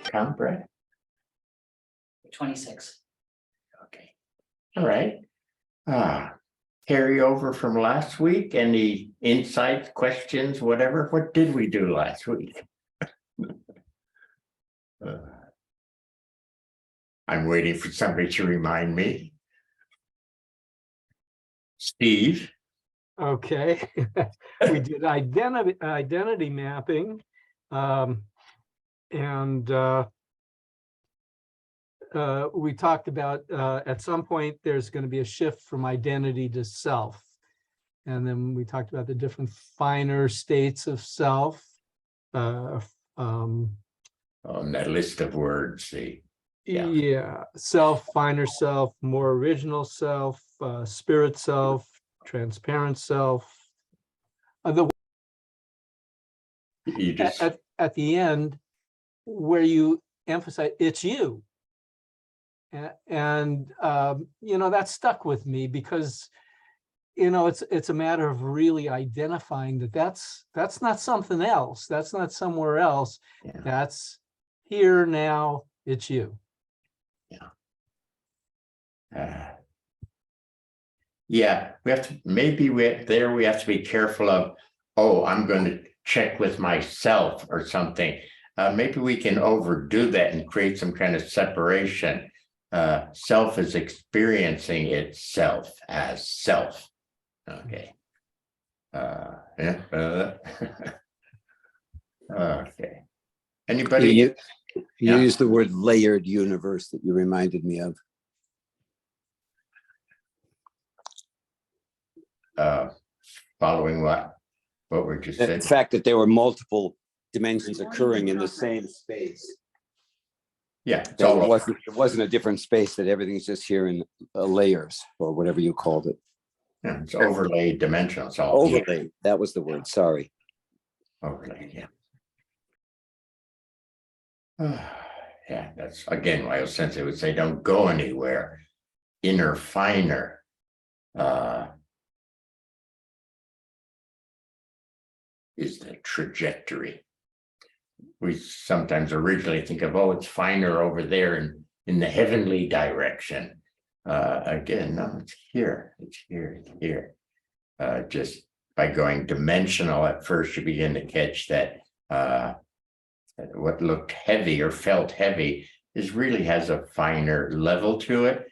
count, Brett? 26. Okay. All right. Carry over from last week, any insights, questions, whatever? What did we do last week? I'm waiting for somebody to remind me. Steve? Okay. We did identity mapping. And we talked about at some point there's going to be a shift from identity to self. And then we talked about the different finer states of self. On that list of words, Yeah, self, finer self, more original self, spirit self, transparent self. you just At the end, where you emphasize it's you. And that stuck with me because, it's a matter of really identifying that's not something else. That's not somewhere else. Yeah. That's here now. It's you. Yeah, we have to, we have to be careful of, I'm going to check with myself or something. Maybe we can overdo that and create some kind of separation. Self is experiencing itself as self. Okay. Okay. Anybody? You used the word layered universe that you reminded me of. Following what we just said. The fact that there were multiple dimensions occurring in the same space. Yeah, it wasn't a different space, that everything's just here in layers or whatever you called it. Yeah, it's overlaid dimensional. It's all Overlaid. here. That was the word. Sorry. Overlaid. Yeah. Yeah, that's again why OSensei would say don't go anywhere. Inner, finer. Is the trajectory. We sometimes originally think of, it's finer over there in the heavenly direction. Again, no, it's here. It's here. It's here. Just by going dimensional at first, you begin to catch that what looked heavy or felt heavy really has a finer level to it.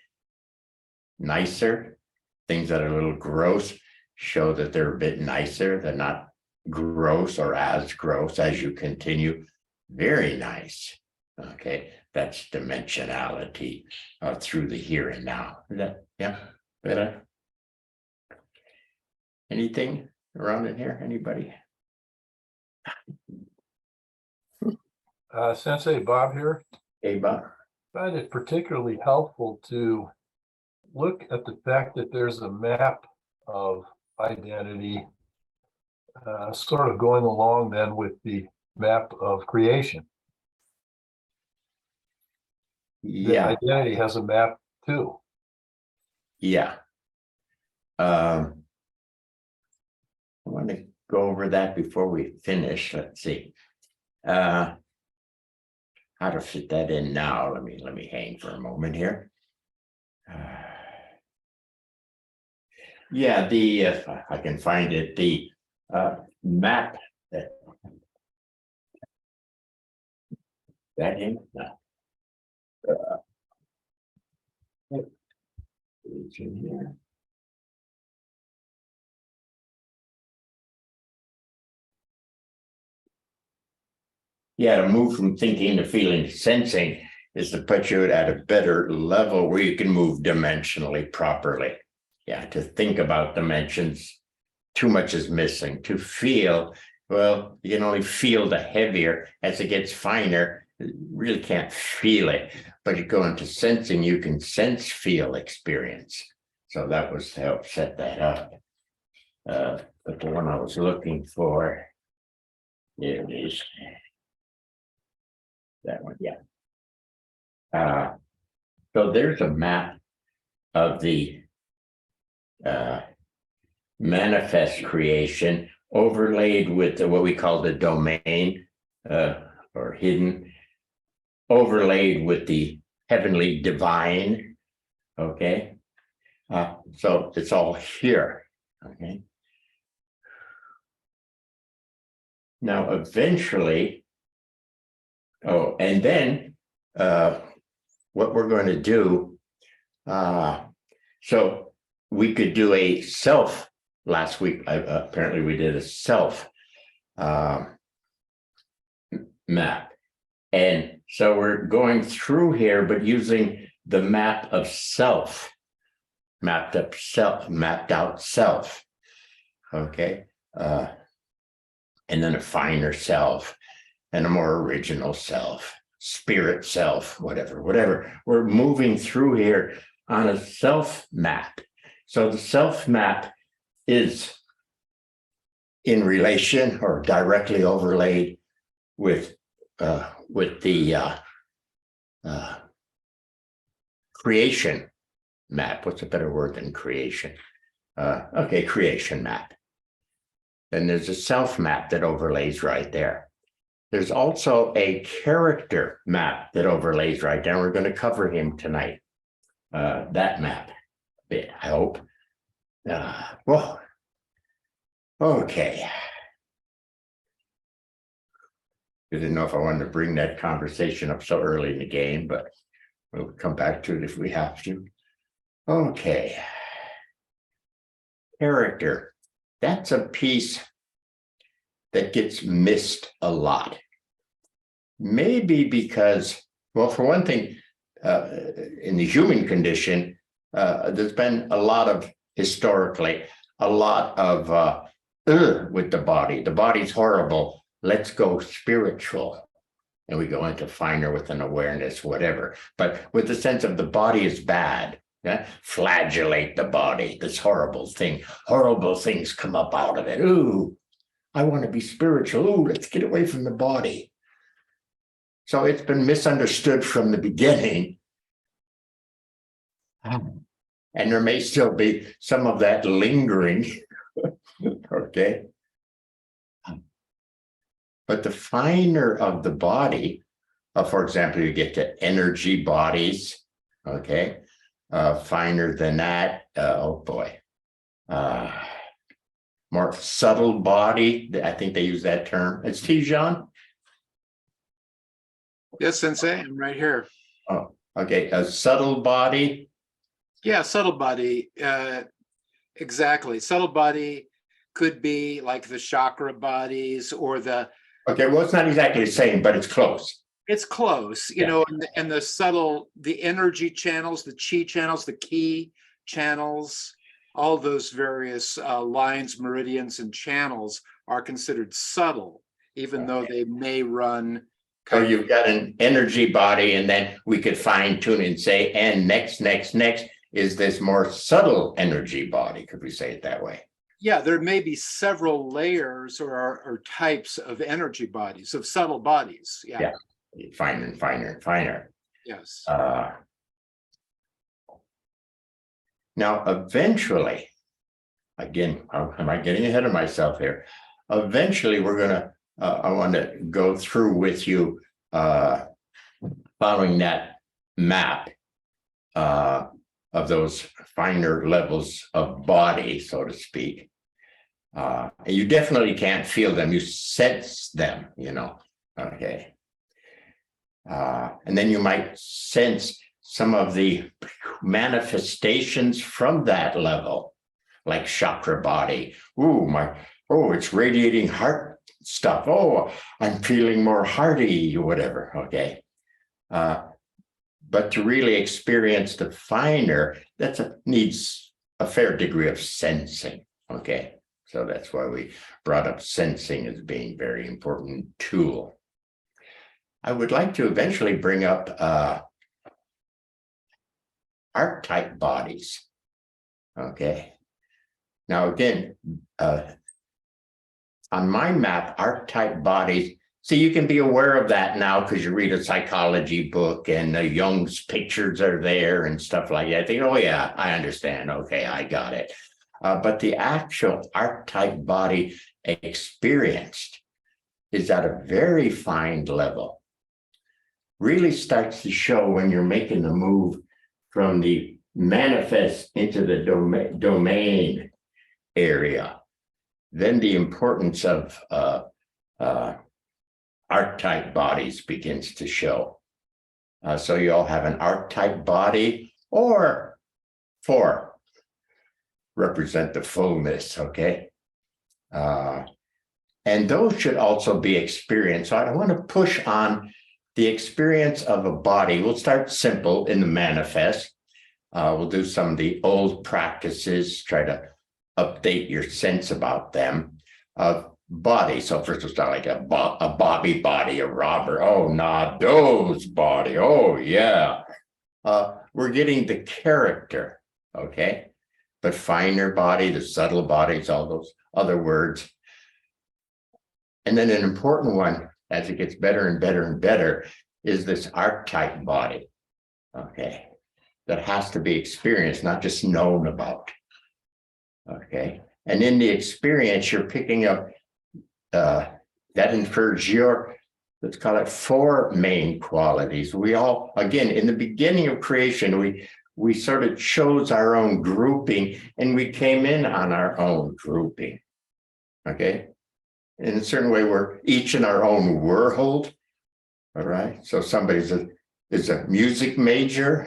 Nicer. Things that are a little gross show that they're a bit nicer. They're not gross or as gross as you continue. Very nice. Okay, that's dimensionality through the here and now. Yeah, better. Anything around in here? Anybody? Sensei Bob here. Hey, Bob. I find it particularly helpful to look at the fact that there's a map of identity sort of going along then with the map of creation. Yeah. The identity has a map too. Yeah. I want to go over that before we finish. Let's see. How to fit that in now. Let me hang for a moment here. Yeah, if I can find it, the map that in no. It's in here. Yeah, to move from thinking to feeling to sensing is to put you at a better level where you can move dimensionally properly. Yeah, to think about dimensions, too much is missing. To feel, well, you can only feel the heavier. As it gets finer, you really can't feel it. But you go into sensing, you can sense, feel, experience. So that was to help set that up. But the one I was looking for, here it is. That one, yeah. So there's a map of the manifest creation overlaid with what we call the domain or hidden. overlaid with the heavenly divine. Okay. So it's all here. Okay. Now, eventually, and then what we're going to do, so we could do a self last week. Apparently we did a self map. And so we're going through here, but using the map of self, mapped out self. Okay. And then a finer self and a more original self, spirit self, whatever. We're moving through here on a self map. So the self map is in relation or directly overlaid with the creation map. What's a better word than creation? Okay, creation map. Then there's a self map that overlays right there. There's also a character map that overlays right there. We're going to cover him tonight. That map a bit, I hope. Well, okay. I didn't know if I wanted to bring that conversation up so early in the game, but we'll come back to it if we have to. Okay. Character. That's a piece that gets missed a lot. Maybe because, well, for one thing, in the human condition, there's been a lot of, historically, a lot of with the body. The body's horrible. Let's go spiritual. And we go into finer with an awareness, whatever. But with the sense of the body is bad. Yeah? Flagellate the body, this horrible thing. Horrible things come up out of it. Ooh, I want to be spiritual. Ooh, let's get away from the body. So it's been misunderstood from the beginning. And there may still be some of that lingering. Okay. But the finer of the body, for example, you get to energy bodies. Okay. Finer than that, oh boy, more subtle body. I think they use that term. It's Tijan. Yes, Sensei, I'm right here. Oh, okay. A subtle body. Yeah, subtle body. Exactly. Subtle body could be like the chakra bodies or the. Okay, well, it's not exactly the same, but it's close. It's close, you know, and the subtle, the energy channels, the chi channels, the ki channels, all those various lines, meridians, and channels are considered subtle, even though they may run. So you've got an energy body, and then we could fine tune and say, and next is this more subtle energy body. Could we say it that way? Yeah, there may be several layers or types of energy bodies, of subtle bodies. Yeah. Finer and finer and finer. Yes. Now, eventually, again, am I getting ahead of myself here? Eventually, we're going to, I want to go through with you following that map of those finer levels of body, so to speak. And you definitely can't feel them. You sense them, you know. Okay. And then you might sense some of the manifestations from that level, like chakra body. It's radiating heart stuff. Oh, I'm feeling more hearty, whatever. Okay. But to really experience the finer, needs a fair degree of sensing. Okay. So that's why we brought up sensing as being a very important tool. I would like to eventually bring up archetype bodies. Okay. Now, again, on my map, archetype bodies, see, you can be aware of that now because you read a psychology book and Jung's pictures are there and stuff like that. I think, oh, yeah, I understand. Okay, I got it. But the actual archetype body experienced is at a very fine level. really starts to show when you're making the move from the manifest into the domain area. Then the importance of archetype bodies begins to show. So you all have an archetype body, or 4 represent the fullness, okay? And those should also be experienced. So I want to push on the experience of a body. We'll start simple in the manifest. We'll do some of the old practices, try to update your sense about them. Body. So first we'll start like a Bobby body, a Robert. Oh, Nadeau's body. Oh, yeah. We're getting the character, okay? The finer body, the subtle bodies, all those other words. And then an important one, as it gets better and better and better, is this archetype body, okay? That has to be experienced, not just known about, okay? And in the experience, you're picking up, that infers your, let's call it 4 main qualities. We all, again, in the beginning of creation, we sort of chose our own grouping, and we came in on our own grouping, okay? In a certain way, we're each in our own world, all right? So somebody is a music major,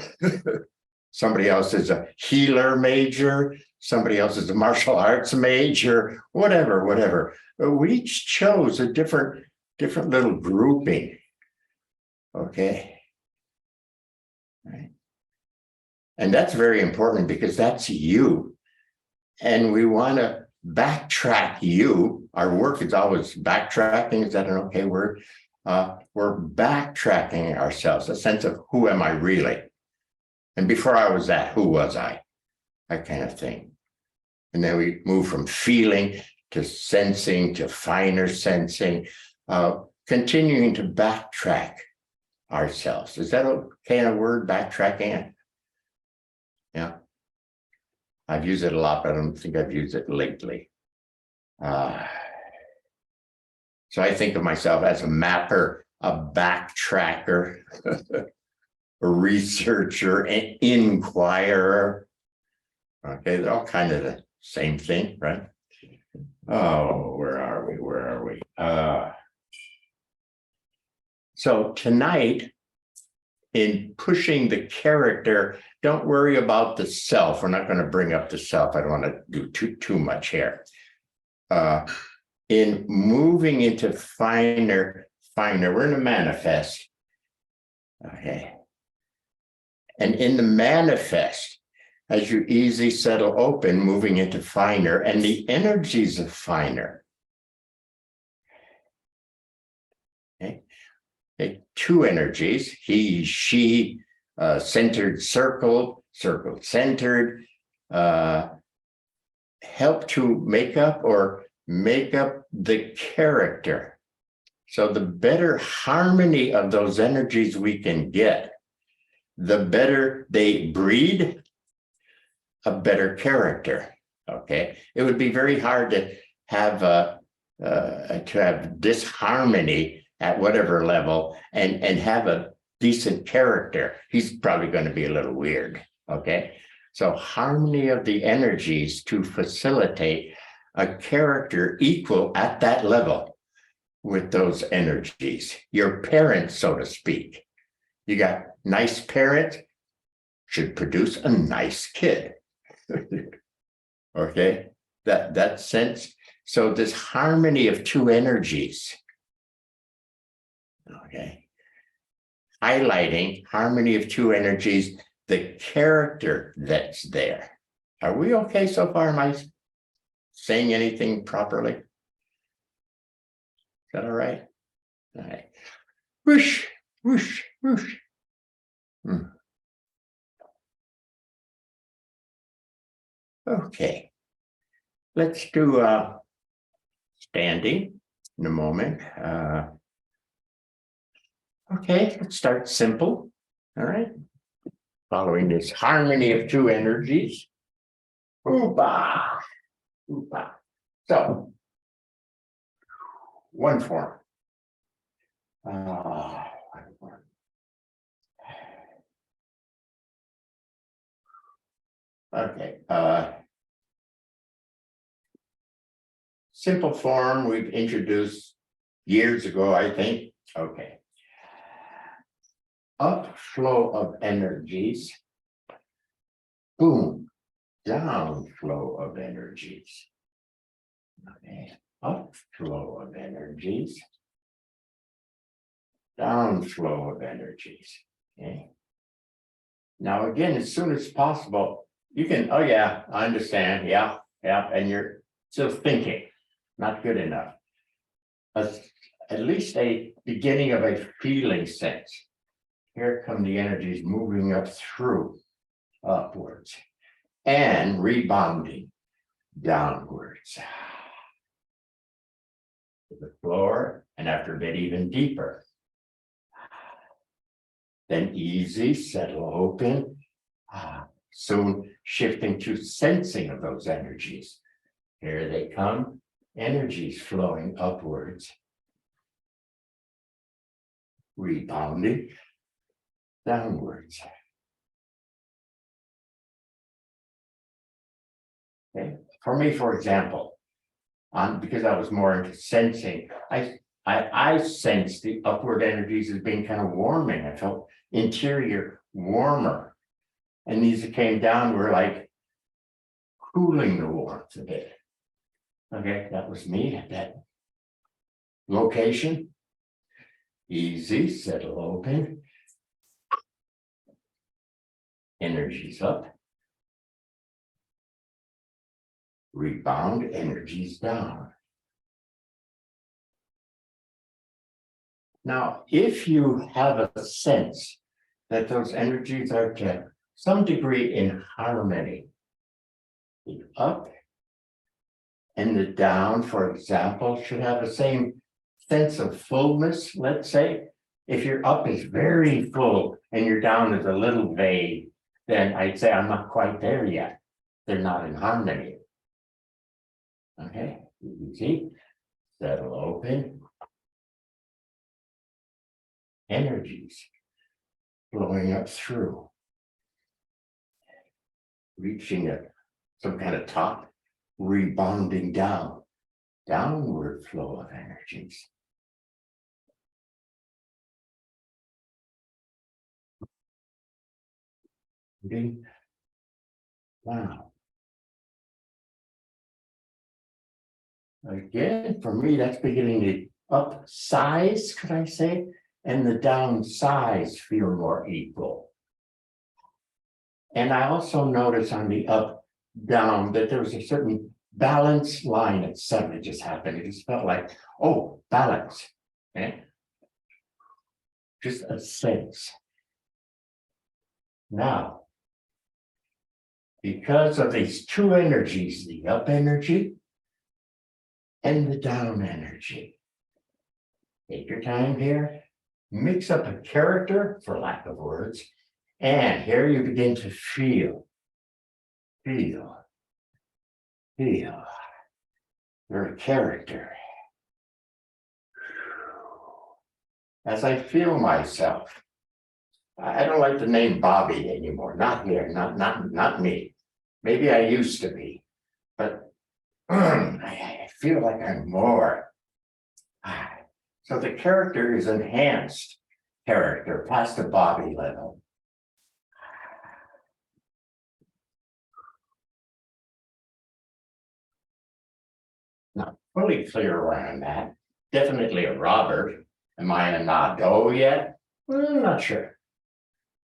somebody else is a healer major, somebody else is a martial arts major, whatever. But we each chose a different little grouping, okay? Right. And that's very important because that's you. And we want to backtrack you. Our work is always backtracking. Is that an okay word? We're backtracking ourselves, a sense of who am I really? And before I was that, who was I? That kind of thing. And then we move from feeling to sensing to finer sensing, continuing to backtrack ourselves. Is that a kind of word, backtracking? Yeah. I've used it a lot, but I don't think I've used it lately. So I think of myself as a mapper, a backtracker, a researcher, an inquirer. Okay, they're all kind of the same thing, right? Oh, where are we? So tonight, in pushing the character, don't worry about the self. We're not going to bring up the self. I don't want to do too much here. In moving into finer, we're in a manifest. Okay. And in the manifest, as you easily settle open, moving into finer, and the energies of finer. Okay. 2 energies, he, she, centered, circled, centered, help to make up the character. So the better harmony of those energies we can get, the better they breed a better character. Okay, it would be very hard to have disharmony at whatever level and have a decent character. He's probably going to be a little weird. Okay, so harmony of the energies to facilitate a character equal at that level with those energies. Your parents, so to speak. You got nice parents, should produce a nice kid. Okay, that sense. So this harmony of 2 energies. Okay, highlighting harmony of 2 energies, the character that's there. Are we okay so far? Am I saying anything properly? Is that all right? All right. Whoosh, whoosh, whoosh. Okay. Let's do standing in a moment. Okay, let's start simple. All right. Following this harmony of 2 energies. Ooh-bah. Ooh-bah. So, 1 form. Okay, simple form we've introduced years ago, I think. Okay. Upflow of energies. Boom. Downflow of energies. Okay. Upflow of energies. Downflow of energies. Okay. Now, again, as soon as possible, you can, oh yeah, I understand. Yeah, and you're still thinking, not good enough. At least a beginning of a feeling sense. Here come the energies moving up through, upwards, and rebounding downwards to the floor, and after a bit even deeper. Then easy, settle open, soon shifting to sensing of those energies. Here they come, energies flowing upwards, rebounding downwards. Okay. For me, for example, because I was more into sensing, I sensed the upward energies as being kind of warming. I felt interior warmer. And these that came down were like cooling the warmth a bit. Okay, that was me at that location. Easy, settle open. Energies up. Rebound, energies down. Now, if you have a sense that those energies are to some degree in harmony, the up and the down, for example, should have the same sense of fullness, let's say. If your up is very full and your down is a little vague, then I'd say I'm not quite there yet. They're not in harmony. Okay, easy, settle open. Energies flowing up through, reaching some kind of top, rebounding down, downward flow of energies. Okay. Wow. Again, for me, that's beginning to upsize, could I say? And the down size feel more equal. And I also notice on the up down that there was a certain balance line that suddenly just happened. It just felt like, oh, balance. Okay? Just a sense. Now, because of these two energies, the up energy and the down energy, take your time here. Mix up a character, for lack of words, and here you begin to feel your character. As I feel myself, I don't like the name Bobby anymore, not here, not me. Maybe I used to be, but I feel like I'm more. So the character is enhanced character past the body level. Not fully clear around that. Definitely a Robert. Am I a Nadeau yet? Well, not sure.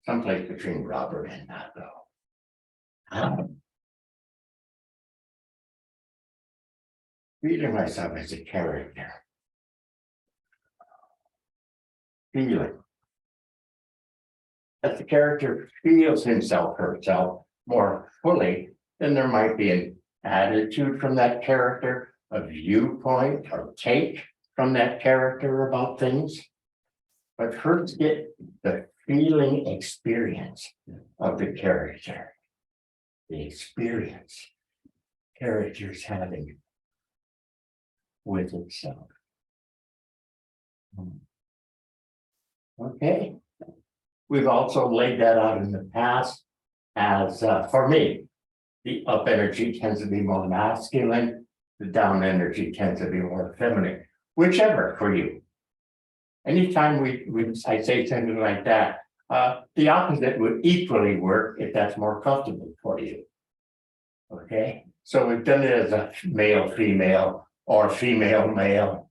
Someplace between Robert and Nadeau. Feeling myself as a character. Feeling. As the character feels himself, herself more fully, then there might be an attitude from that character, a viewpoint or take from that character about things. But first get the feeling experience of the character. The experience character's having with itself. Okay. We've also laid that out in the past as, for me, the up energy tends to be more masculine, the down energy tends to be more feminine, whichever for you. Anytime I say something like that, the opposite would equally work if that's more comfortable for you. Okay, so we've done it as a male, female, or female, male.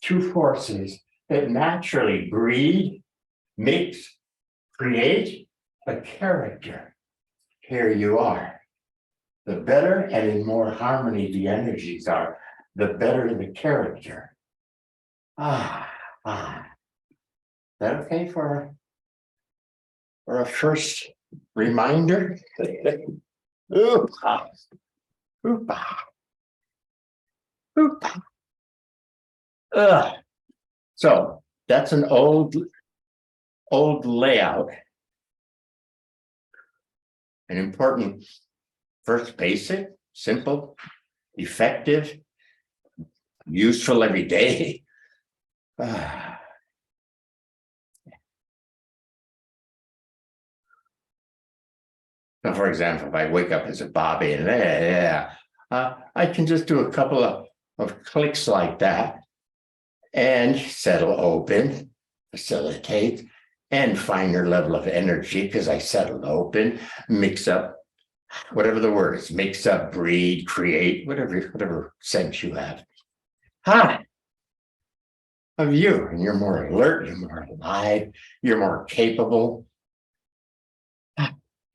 Two forces that naturally breed, mix, create a character. Here you are. The better and in more harmony the energies are, the better the character. Is that okay for a first reminder? Ooh, oopa. Oopa. So that's an old layout. An important first basic, simple, effective, useful every day. So for example, if I wake up as a Bobby and I can just do a couple of clicks like that and settle open, facilitate, and finer level of energy because I settled open, mix up, whatever the word is, mix up, breed, create, whatever sense you have. Of you, and you're more alert, you're more alive, you're more capable.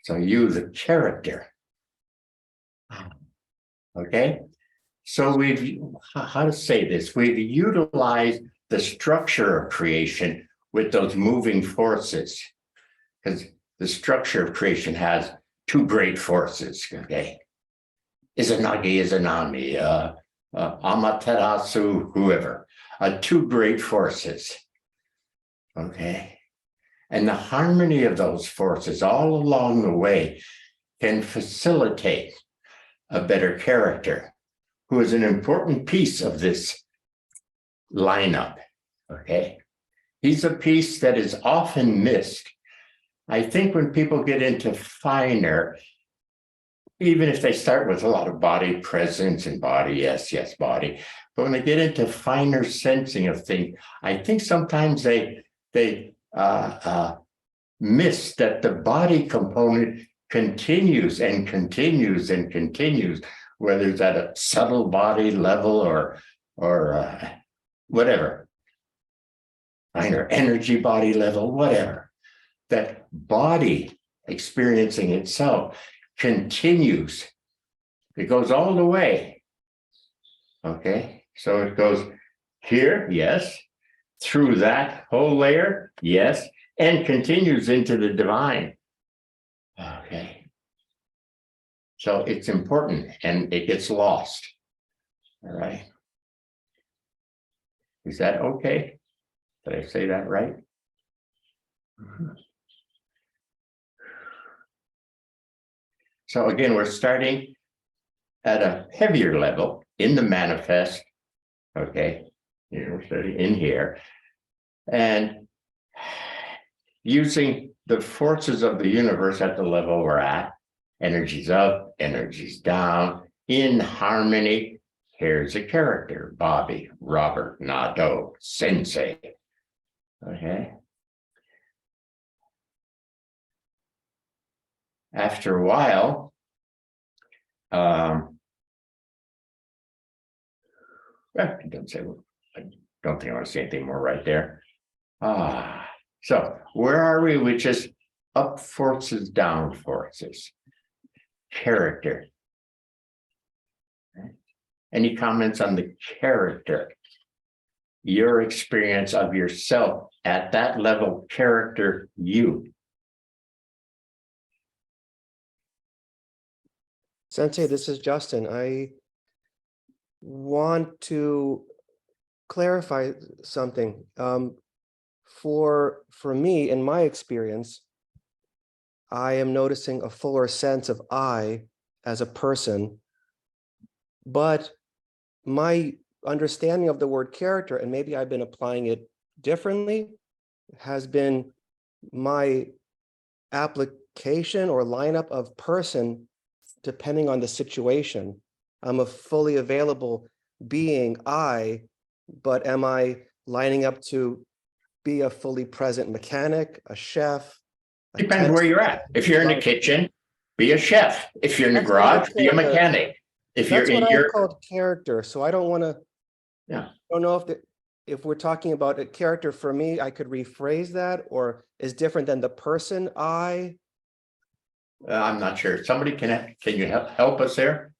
So you, the character. Okay, so how to say this? We've utilized the structure of creation with those moving forces, because the structure of creation has two great forces. Okay, Izanagi, Izanami, Amaterasu, whoever, two great forces. Okay. And the harmony of those forces all along the way can facilitate a better character, who is an important piece of this lineup. Okay. He's a piece that is often missed. I think when people get into finer, even if they start with a lot of body presence and body, yes, body, but when they get into finer sensing of things, I think sometimes they miss that the body component continues and continues and continues, whether it's at a subtle body level or whatever, finer energy body level, whatever. That body experiencing itself continues. It goes all the way. Okay, so it goes here, yes, through that whole layer, yes, and continues into the divine. Okay. So it's important and it gets lost. All right. Is that okay? Did I say that right? So again, we're starting at a heavier level in the manifest. Okay. We're starting in here. And using the forces of the universe at the level we're at, energy's up, energy's down, in harmony. Here's a character, Bobby, Robert, Nadeau, Sensei. Okay. After a while, I don't think I want to say anything more right there. So where are we with just up forces, down forces? Character. Any comments on the character? Your experience of yourself at that level, character, you. Sensei, this is Justin. I want to clarify something. For me, in my experience, I am noticing a fuller sense of I as a person, but my understanding of the word character, and maybe I've been applying it differently, has been my application or lineup of person, depending on the situation. I'm a fully available being, but am I lining up to be a fully present mechanic, a chef? a Depends where you're at. If you're in the Right. kitchen, be a chef. If you're in the That's what I garage, be a call the- mechanic. If you're That's what in I your, called character. So I don't want to. Yeah. I don't know if we're talking about a character for me, I could rephrase that, or is different than the person I. I'm not sure. Somebody can you help us there?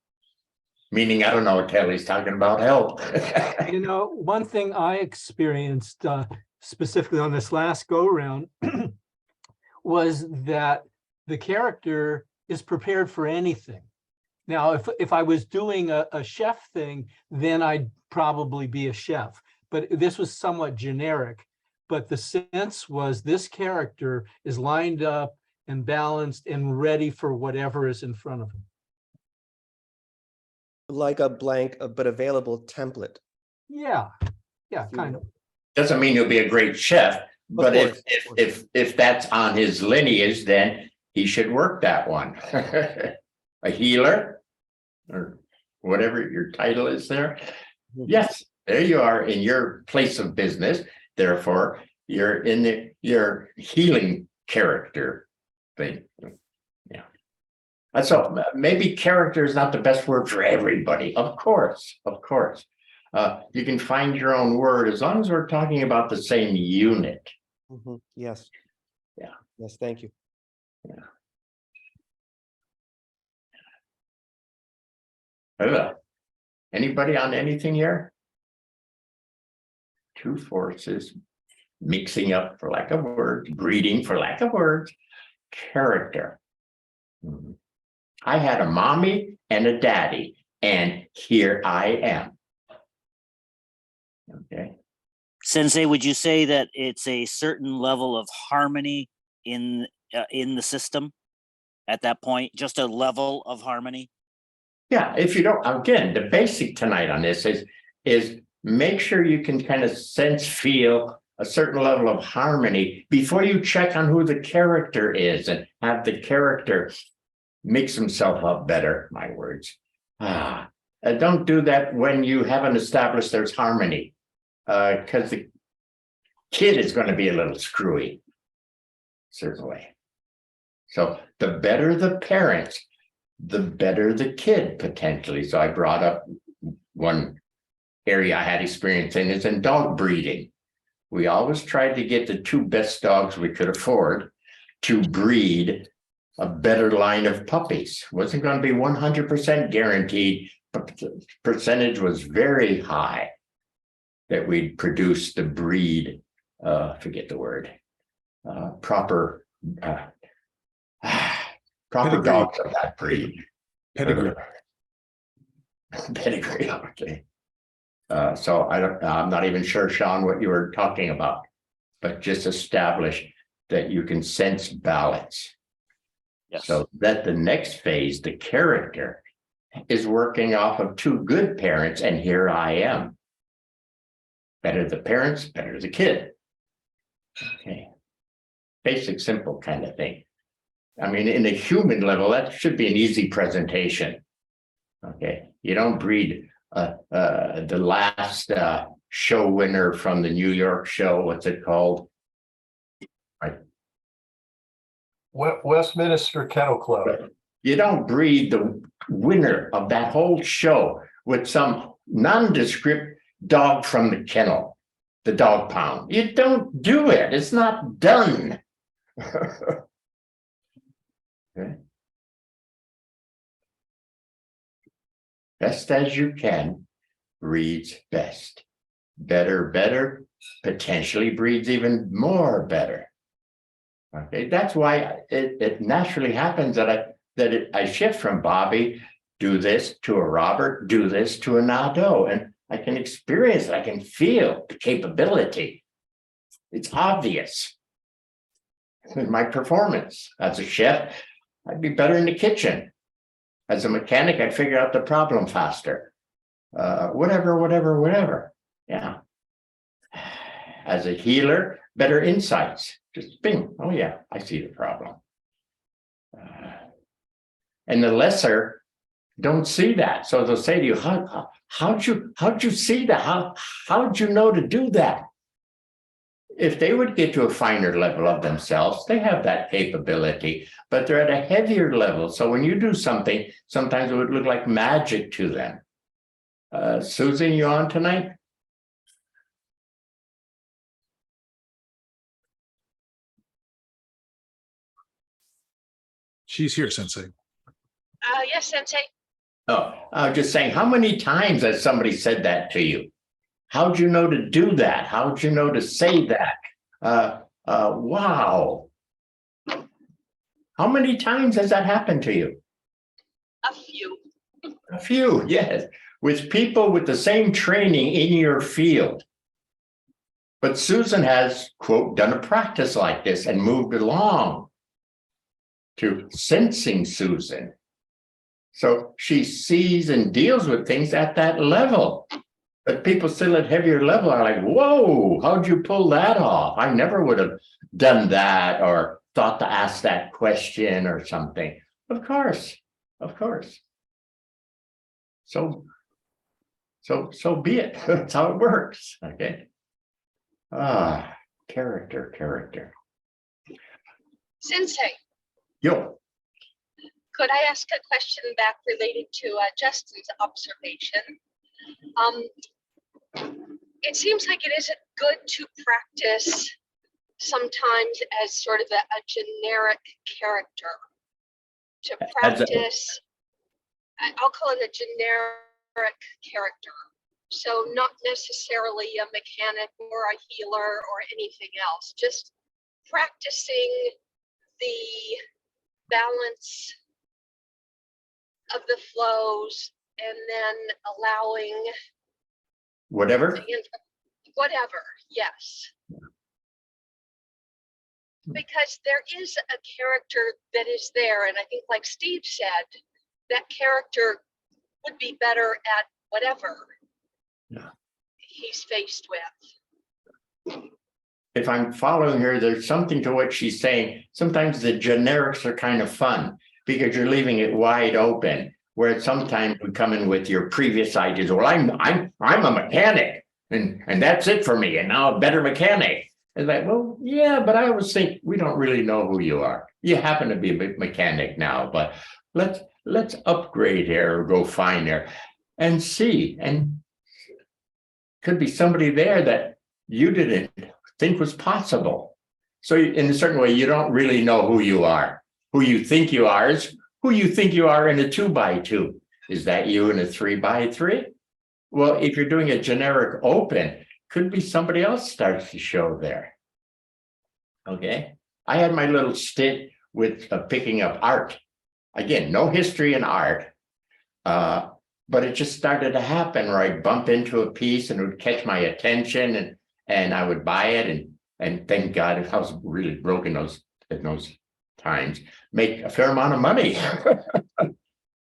Meaning, I don't know what Kelly's talking about. Help. You know, one thing I experienced specifically on this last go round was that the character is prepared for anything. Now, if I was doing a chef thing, then I'd probably be a chef. But this was somewhat generic. But the sense was this character is lined up and balanced and ready for whatever is in front of him. Like a blank but available template. Yeah, kind of. Doesn't mean he'll be a great chef, but course, if that's on his lineage, then he should work that one. A healer or whatever your title is there. Yes, there you are in your place of business. Therefore, you're in your healing character thing. Yeah. And so maybe character is not the best word for everybody. Of course. You can find your own word as long as we're talking about the same unit. Yes. Yeah. Yes, thank you. Anybody on anything here? Two forces mixing up, for lack of words, breeding, for lack of words, character. I had a mommy and a daddy, and here I am. Okay. Sensei, would you say that it's a certain level of harmony in the system at that point? Just a level of harmony? Yeah, if you don't, again, the basic tonight on this is make sure you can kind of feel a certain level of harmony before you check on who the character is and have the character mix himself up better, my words. Don't do that when you haven't established there's harmony, because the kid is going to be a little screwy, certainly. So the better the parents, the better the kid potentially. So I brought up one area I had experience in is in dog breeding. We always tried to get the two best dogs we could afford to breed a better line of puppies. Wasn't going to be 100% guaranteed, but the percentage was very high that we'd produce the breed, forget the word, proper Pedigree. dogs of that breed. Pedigree. Pedigree, okay. So I'm not even sure, Sean, what you were talking about, but just establish that you can sense balance. Yes. So that the next phase, the character, is working off of two good parents, and here I am. Better the parents, better the kid. Okay. Basic, simple kind of thing. I mean, in a human level, that should be an easy presentation. Okay. You don't breed the last show winner from the New York show. What's it called? Westminster Kennel Club. You don't breed the winner of that whole show with some nondescript dog from the kennel, the dog pound. You don't do it. It's not done. Okay. Best as you can breeds best. Better, potentially breeds even more better. Okay, that's why it naturally happens that I shift from Bobby, do this to a Robert, do this to a Nadeau, and I can experience it. I can feel the capability. It's obvious in my performance. As a chef, I'd be better in the kitchen. As a mechanic, I'd figure out the problem faster. Whatever. Yeah. As a healer, better insights. Just bing. Oh yeah, I see the problem. And the lesser don't see that. So they'll say to you, how'd you see that? How'd you know to do that? If they would get to a finer level of themselves, they have that capability, but they're at a heavier level. So when you do something, sometimes it would look like magic to them. Susan, you on tonight? She's here, Sensei. Yes, Sensei. Oh, I was just saying, how many times has somebody said that to you? How'd you know to do that? How'd you know to say that? Wow. How many times has that happened to you? A few. A few, yes. With people with the same training in your field. But Susan has, quote, done a practice like this and moved along to sensing Susan. So she sees and deals with things at that level. But people still at heavier level are like, whoa, how'd you pull that off? I never would have done that or thought to ask that question or something. Of course. So be it. That's how it works. Okay. Character. Sensei, Yo. could I ask a question back related to Justin's observation? It seems like it isn't good to practice sometimes as sort of a generic character. To practice, I'll call it a generic character. So not necessarily a mechanic or a healer or anything else, just practicing the balance of the flows and then allowing Whatever. whatever, yes. Because there is a character that is there, and I think like Steve said, that character would be better at whatever he's faced with. If I'm following her, there's something to what she's saying. Sometimes the generics are kind of fun because you're leaving it wide open. Where sometimes we come in with your previous ideas. Well, I'm a mechanic, and that's it for me. And now a better mechanic. It's like, well, yeah, but I always think we don't really know who you are. You happen to be a mechanic now, but let's upgrade here or go find there and see. And could be somebody there that you didn't think was possible. So in a certain way, you don't really know who you are. Who you think you are is who you think you are in a 2x2. Is that you in a 3x3? Well, if you're doing a generic open, could be somebody else starts to show there. Okay. I had my little stint with picking up art. Again, no history in art. But it just started to happen where I'd bump into a piece and it would catch my attention and I would buy it and thank God if I was really broke in those times, make a fair amount of money.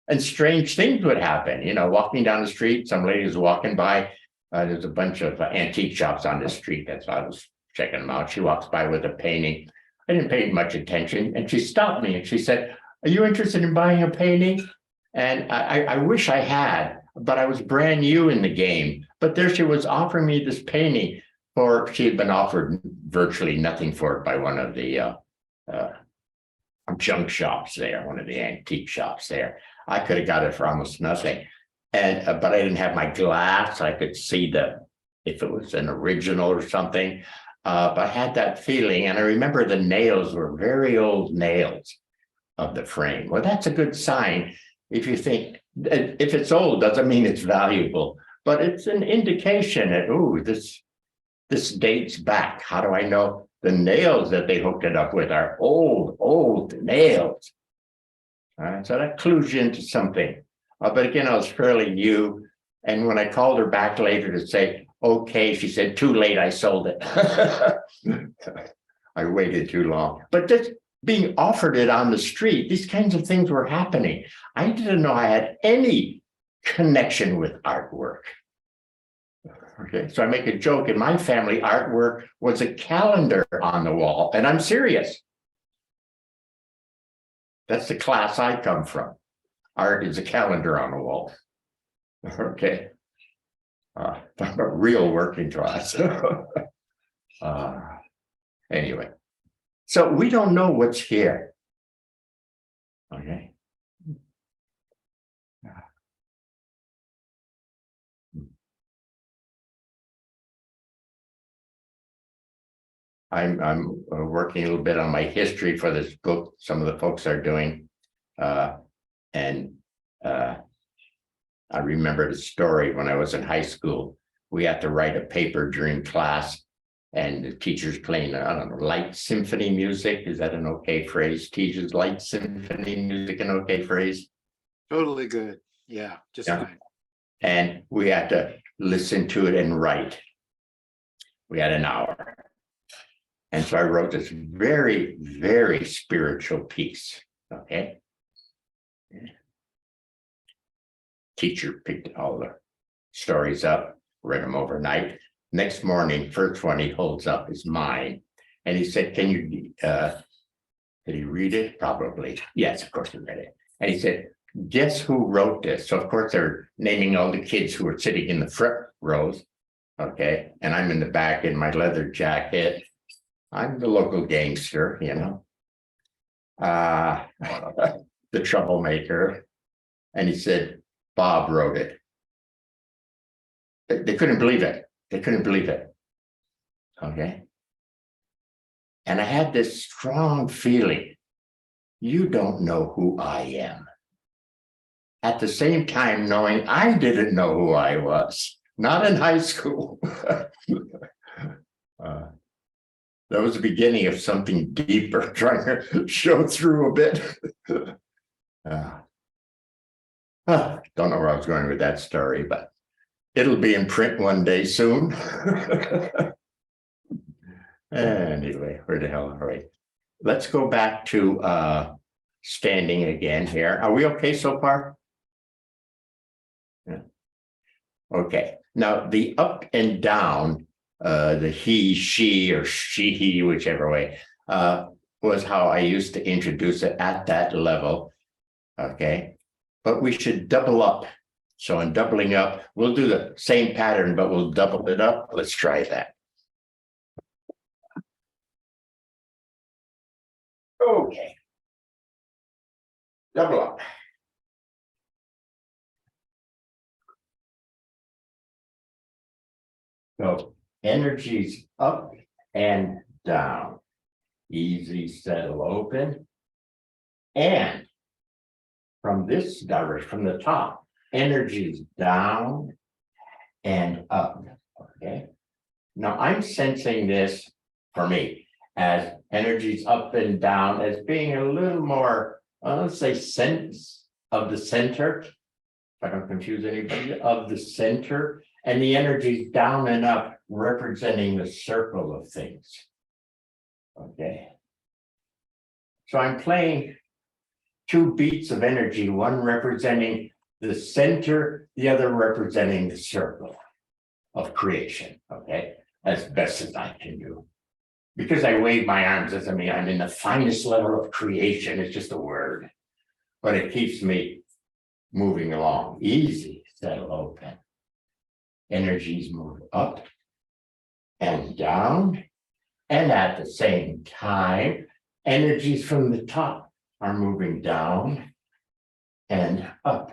And strange things would happen, walking down the street, some lady was walking by, there's a bunch of antique shops on the street, that's why I was checking them out. She walks by with a painting. I didn't pay much attention and she stopped me and she said, are you interested in buying a painting? And I wish I had, but I was brand new in the game. But there she was offering me this painting she had been offered virtually nothing for it by one of the junk shops there, one of the antique shops there. I could have got it for almost nothing. And but I didn't have my glass. I could see if it was an original or something. But I had that feeling. And I remember the nails were very old nails of the frame. Well, that's a good sign. If you think, if it's old, doesn't mean it's valuable, but it's an indication that, ooh, this dates back. How do I know? The nails that they hooked it up with are old nails. All right, so that clues you into something. But again, I was fairly new. And when I called her back later to say, okay, she said, too late, I sold it. I waited too long. But just being offered it on the street, these kinds of things were happening. I didn't know I had any connection with artwork. Okay, so I make a joke. In my family, artwork was a calendar on the wall, and I'm serious. That's the class I come from. Art is a calendar on the wall. Okay. Talk about real working class. Anyway, so we don't know what's here. Okay. I'm working a little bit on my history for this book. Some of the folks are doing, and I remember the story when I was in high school. We had to write a paper during class, and the teacher's playing, I don't know, light symphony music. Is that an okay phrase? Teachers, light symphony music, an okay phrase? Totally good. Yeah, just Yeah. fine. And we had to listen to it and write. We had an hour. And so I wrote this very, very spiritual piece. Okay. Teacher picked all the stories up, read them overnight. Next morning, first one he holds up is mine. And he said, can you, did he read it? Probably. Yes, of course he read it. And he said, guess who wrote this? So of course they're naming all the kids who were sitting in the front rows. Okay. And I'm in the back in my leather jacket. I'm the local gangster, you know, the troublemaker. And he said, Bob wrote it. They couldn't believe it. They couldn't believe it. Okay. And I had this strong feeling, you don't know who I am. At the same time, knowing I didn't know who I was, not in high school. That was the beginning of something deeper, trying to show through a bit. Don't know where I was going with that story, but it'll be in print one day soon. Anyway, where the hell are we? Let's go back to standing again here. Are we okay so far? Yeah. Okay. Now the up and down, the he, she, or she, he, whichever way, was how I used to introduce it at that level. Okay. But we should double up. So in doubling up, we'll do the same pattern, but we'll double it up. Let's try that. Okay. Double up. So energies up and down. Easy, settle, open. And from this direction, from the top, energies down and up. Okay. Now I'm sensing this for me as energies up and down as being a little more, let's say, sense of the center. If I don't confuse anybody, of the center, and the energies down and up representing the circle of things. Okay. So I'm playing two beats of energy, one representing the center, the other representing the circle of creation. Okay. As best as I can do. Because I wave my arms, doesn't mean I'm in the finest level of creation. It's just a word. But it keeps me moving along. Easy, settle, open. Energies move up and down. And at the same time, energies from the top are moving down and up.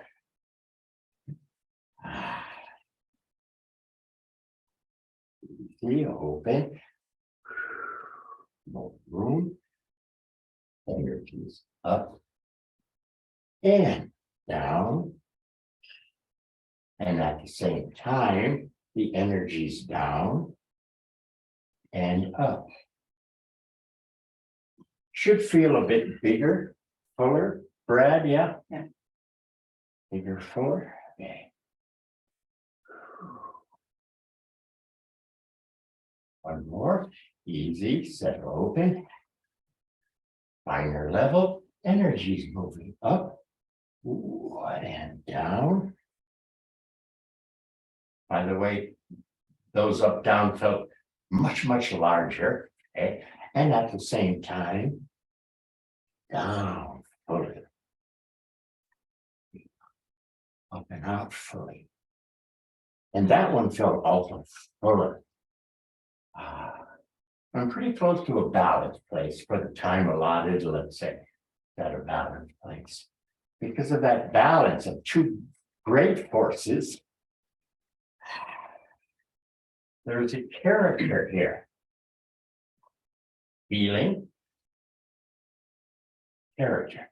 Easy, open. No room. Energies up and down. And at the same time, the energies down and up. Should feel a bit bigger, fuller. Brad, yeah? Yeah. Bigger, fuller. Okay. One more. Easy, settle, open. Finer level, energies moving up and down. By the way, those up down felt much, much larger. Okay? And at the same time, down fully. Open out fully. And that one felt also fuller. I'm pretty close to a balanced place for the time allotted, let's say, at a balanced place. Because of that balance of two great forces, there's a character here. Feeling, character.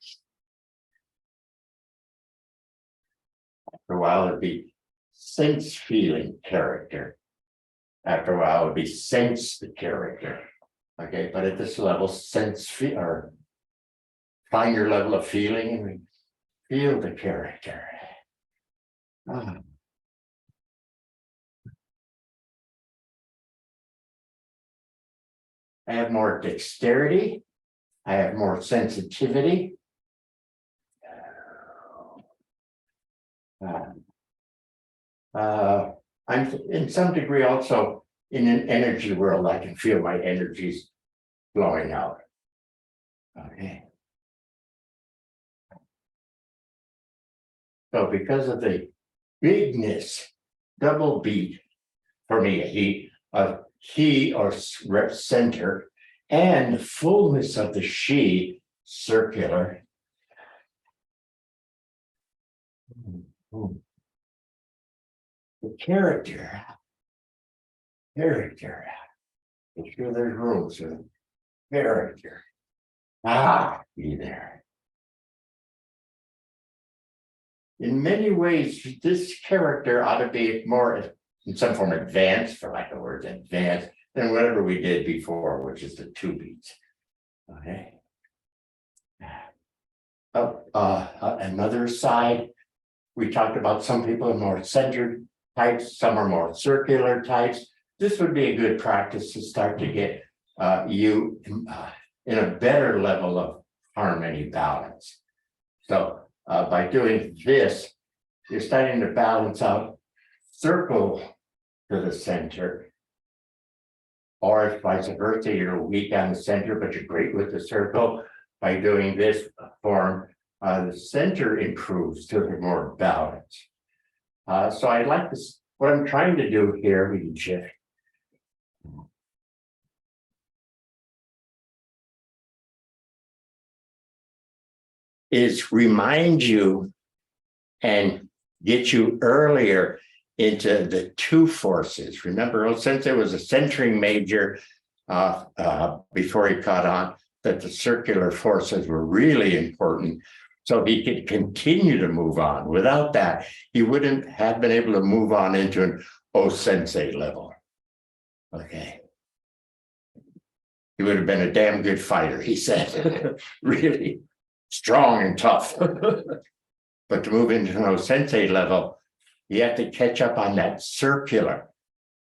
After a while, it'd be sense feeling character. After a while, it'd be sense the character. Okay, but at this level, sense feel or find your level of feeling and feel the character. Ah. I have more dexterity. I have more sensitivity. I'm in some degree also in an energy world. I can feel my energies flowing out. Okay. So because of the bigness, double beat for me, he or center, and the fullness of the she, circular. The character. Make sure there's room for character. Be there. In many ways, this character ought to be more in some form advanced, for lack of words, advanced than whatever we did before, which is the 2 beats. Okay. Another side, we talked about some people are more centered types, some are more circular types. This would be a good practice to start to get you in a better level of harmony balance. So by doing this, you're starting to balance out circle to the center, or if vice versa, you're weak on the center, but you're great with the circle. By doing this form, the center improves to the more balance. So I'd like to, what I'm trying to do here, we can shift. Is remind you and get you earlier into the 2 forces. Remember, OSensei was a centering major before he caught on that the circular forces were really important. So he could continue to move on. Without that, he wouldn't have been able to move on into an OSensei level. Okay. He would have been a damn good fighter, he said. Really strong and tough. But to move into an OSensei level, you have to catch up on that circular.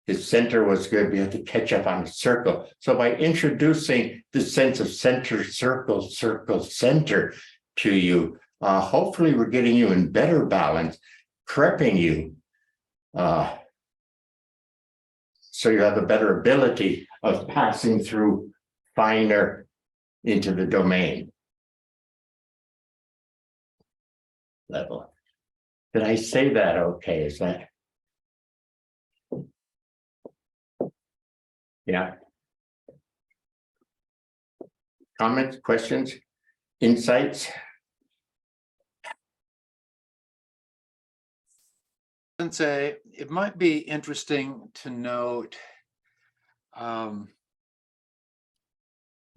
His center was good, but you have to catch up on the circle. So by introducing the sense of center, circle, circle, center to you, hopefully we're getting you in better balance, prepping you so you have a better ability of passing through finer into the domain level. Did I say that okay? Is that? Yeah. Comments, questions, insights? Sensei, it might be interesting to note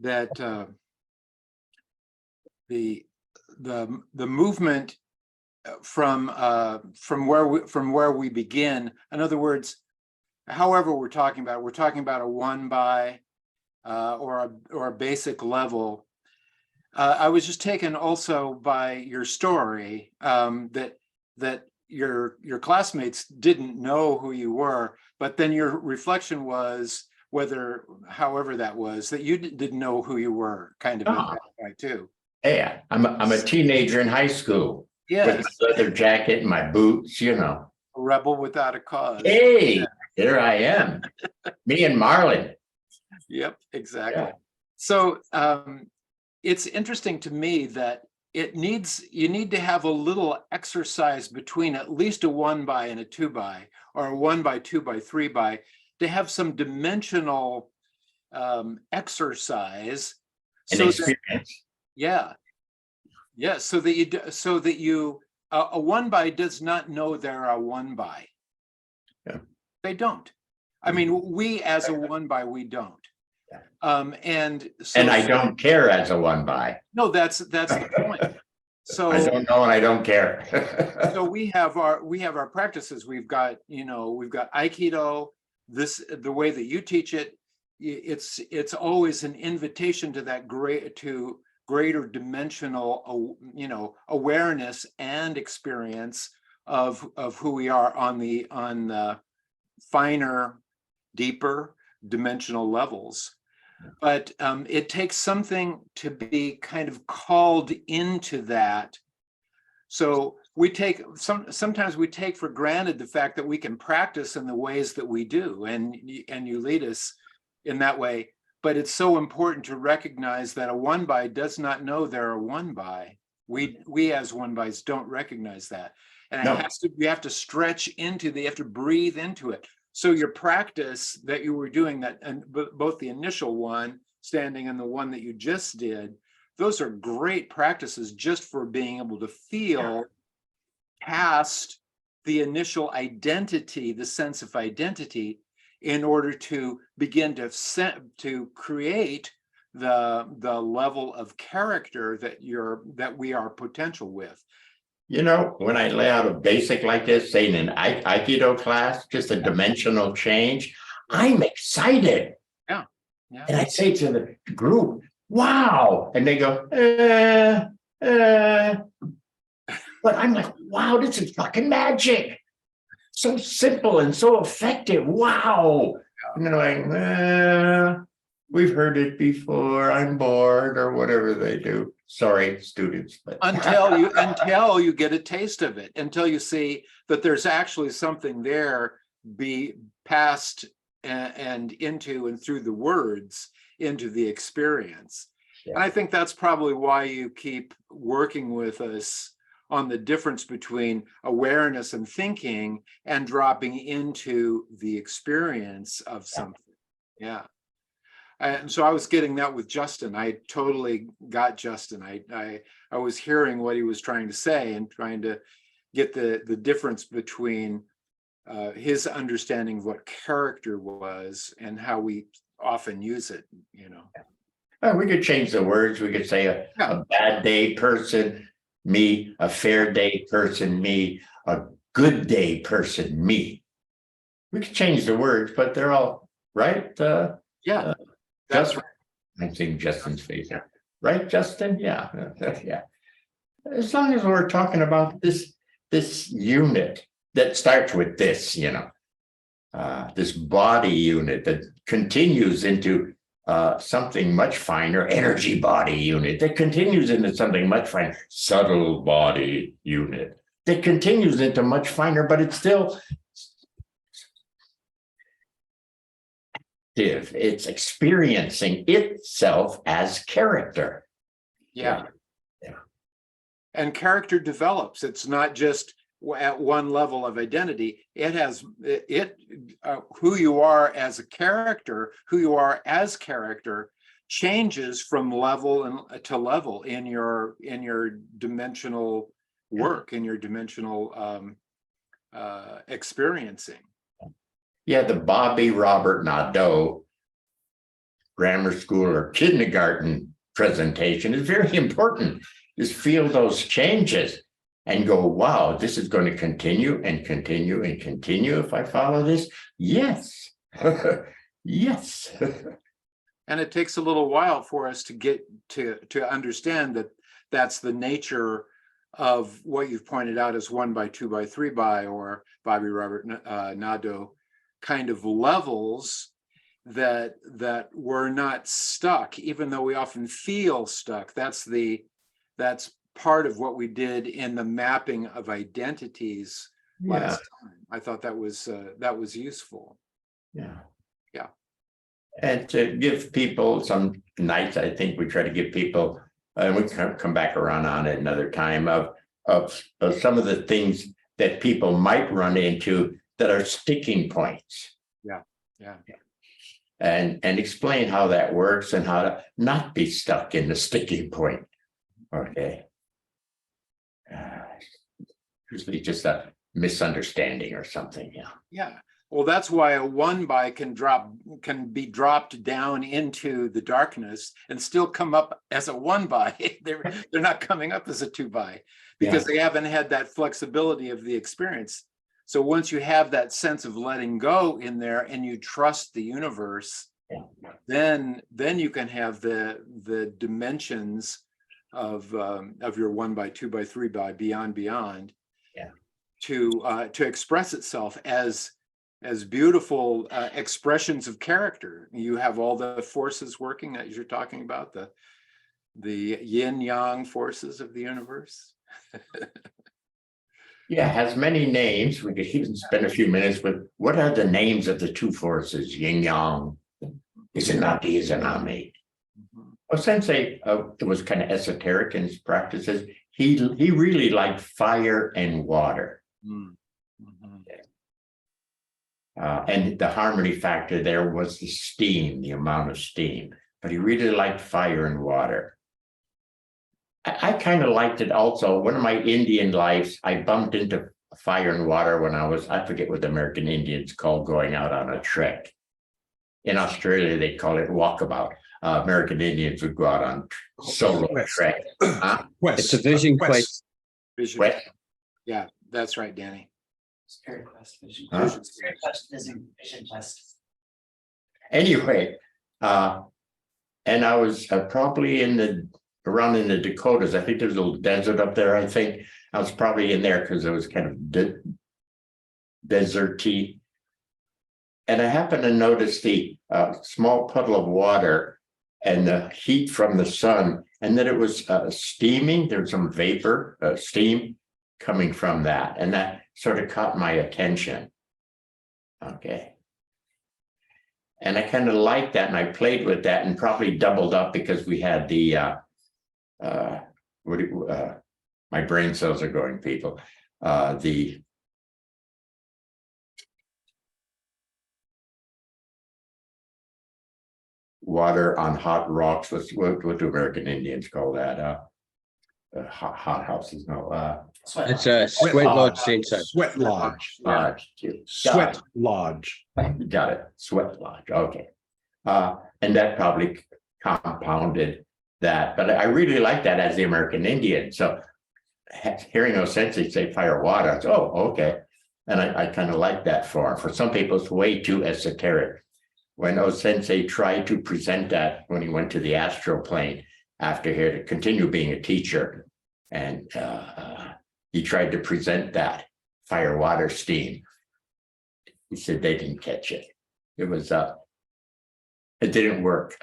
that the movement from where we begin. In other words, however we're talking about a 1 by or a basic level. I was just taken also by your story that your classmates didn't know who you were, but then your reflection was however that was, that you didn't know who you were, kind of in that way too. Yeah, I'm a teenager in high school. Yes. With my leather jacket and my boots, you know. A rebel without a cause. Hey, there I am. Me and Marlon. Yep, exactly. Yeah. So it's interesting to me that you need to have a little exercise between at least a 1x and a 2x, or a 1x, 2x, 3x, to have some dimensional exercise. An So that, experience. yeah, so that you a 1x does not know they're a 1x. Yeah. They don't. I mean, we as a 1x, we don't. And so, And I don't care as a 1x. no, that's the point. So I don't know and I don't care. so we have our practices. We've got Aikido. The way that you teach it, it's always an invitation to that greater dimensional, awareness and experience of who we are on the finer, deeper dimensional levels. But it takes something to be kind of called into that. So sometimes we take for granted the fact that we can practice in the ways that we do, and you lead us in that way. But it's so important to recognize that a 1x does not know they're a 1x. We as 1xs don't recognize that, and No. you have to stretch into you have to breathe into it. So your practice that you were doing, that, and both the initial one standing and the one that you just did, those are great practices just for being able to feel past the initial identity, the sense of identity, in order to begin to create the level of character that we are potential with. When I lay out a basic like this, say in an Aikido class, just a dimensional change, I'm excited. Yeah. And I say to the group, wow. And they go, But I'm like, wow, this is fucking magic. So simple and so effective. Wow. And they're like, we've heard it before. I'm bored, or whatever they do. Sorry, students. But until you get a taste of it, until you see that there's actually something there, be passed and into and through the words into the experience. Yeah. And I think that's probably why you keep working with us on the difference between awareness and thinking and dropping into the experience of something. Yeah. And so I was getting that with Justin. I totally got Justin. I was hearing what he was trying to say and trying to get the difference between his understanding of what character was and how we often use it, we could change the words. We could say a bad day person, me, a fair day person, me, a good day person, me. We could change the words, but they're all right. That's right. I'm seeing Justin's face there. Right, Justin? Yeah. Yeah. As long as we're talking about this unit that starts with this, this body unit that continues into something much finer, energy body unit, that continues into something much finer, subtle body unit, that continues into much finer, but it's still active. It's experiencing itself as character. Yeah. And character develops. It's not just at one level of identity. It has who you are as a character, who you are as character changes from level to level in your dimensional work, in your dimensional experiencing. Yeah, the Bobby Robert Nadeau grammar school or kindergarten presentation is very important. Just feel those changes and go, wow, this is going to continue and continue and continue if I follow this. Yes. Yes. And it takes a little while for us to get to understand that that's the nature of what you've pointed out as 1x, 2x, 3x, or Bobby Robert Nadeau kind of levels that we're not stuck, even though we often feel stuck. That's part of what we did in the mapping of identities last time. I thought that was useful. Yeah. Yeah. And to give people some nights, I think we try to give people and we can come back around on it another time of some of the things that people might run into that are sticking points. Yeah. And explain how that works and how to not be stuck in the sticking point. Okay. Usually just a misunderstanding or something. Yeah. Yeah. Well, that's why a one by can be dropped down into the darkness and still come up as a one by. They're not coming up as a two by because they haven't had that flexibility of the experience. So once you have that sense of letting go in there and you trust the universe, then you can have the dimensions of your 1 by 2 by 3 by beyond to express itself as beautiful expressions of character. You have all the forces working as you're talking about, the yin yang forces of the universe. Yeah, it has many names. We could even spend a few minutes with what are the names of the two forces, yin yang? Izanagi, Izanami. OSensei it was kind of esoteric in his practices. He really liked fire and water. And the harmony factor there was the steam, the amount of steam. But he really liked fire and water. I kind of liked it also. One of my Indian lives, I bumped into fire and water when I forget what the American Indians call going out on a trek. In Australia, they call it walkabout. American Indians would go out on solo trek. It's a vision quest. Vision. Yeah, that's right, Danny. Spirit quest, vision Huh? quest. Spirit quest, vision quest. Anyway, and I was probably around in the Dakotas. I think there's a little desert up there. I think I was probably in there because it was kind of deserty. And I happened to notice the small puddle of water and the heat from the sun, and that it was steaming. There was some vapor, steam coming from that. And that sort of caught my attention. Okay. And I kind of liked that, and I played with that and probably doubled up because we had the, my brain cells are going, people, the water on hot rocks. What do American Indians call that? Hot houses, no. It's a sweat lodge sensei. Sweat lodge. Lodge. Sweat lodge. Got it. Sweat lodge. Okay. And that probably compounded that. But I really like that as the American Indian. So hearing OSensei say fire water, I said, oh, okay. And I kind of like that for some people, it's way too esoteric. When OSensei tried to present that when he went to the astral plane after here to continue being a teacher, and he tried to present that fire, water, steam. He said they didn't catch it. It was it didn't work.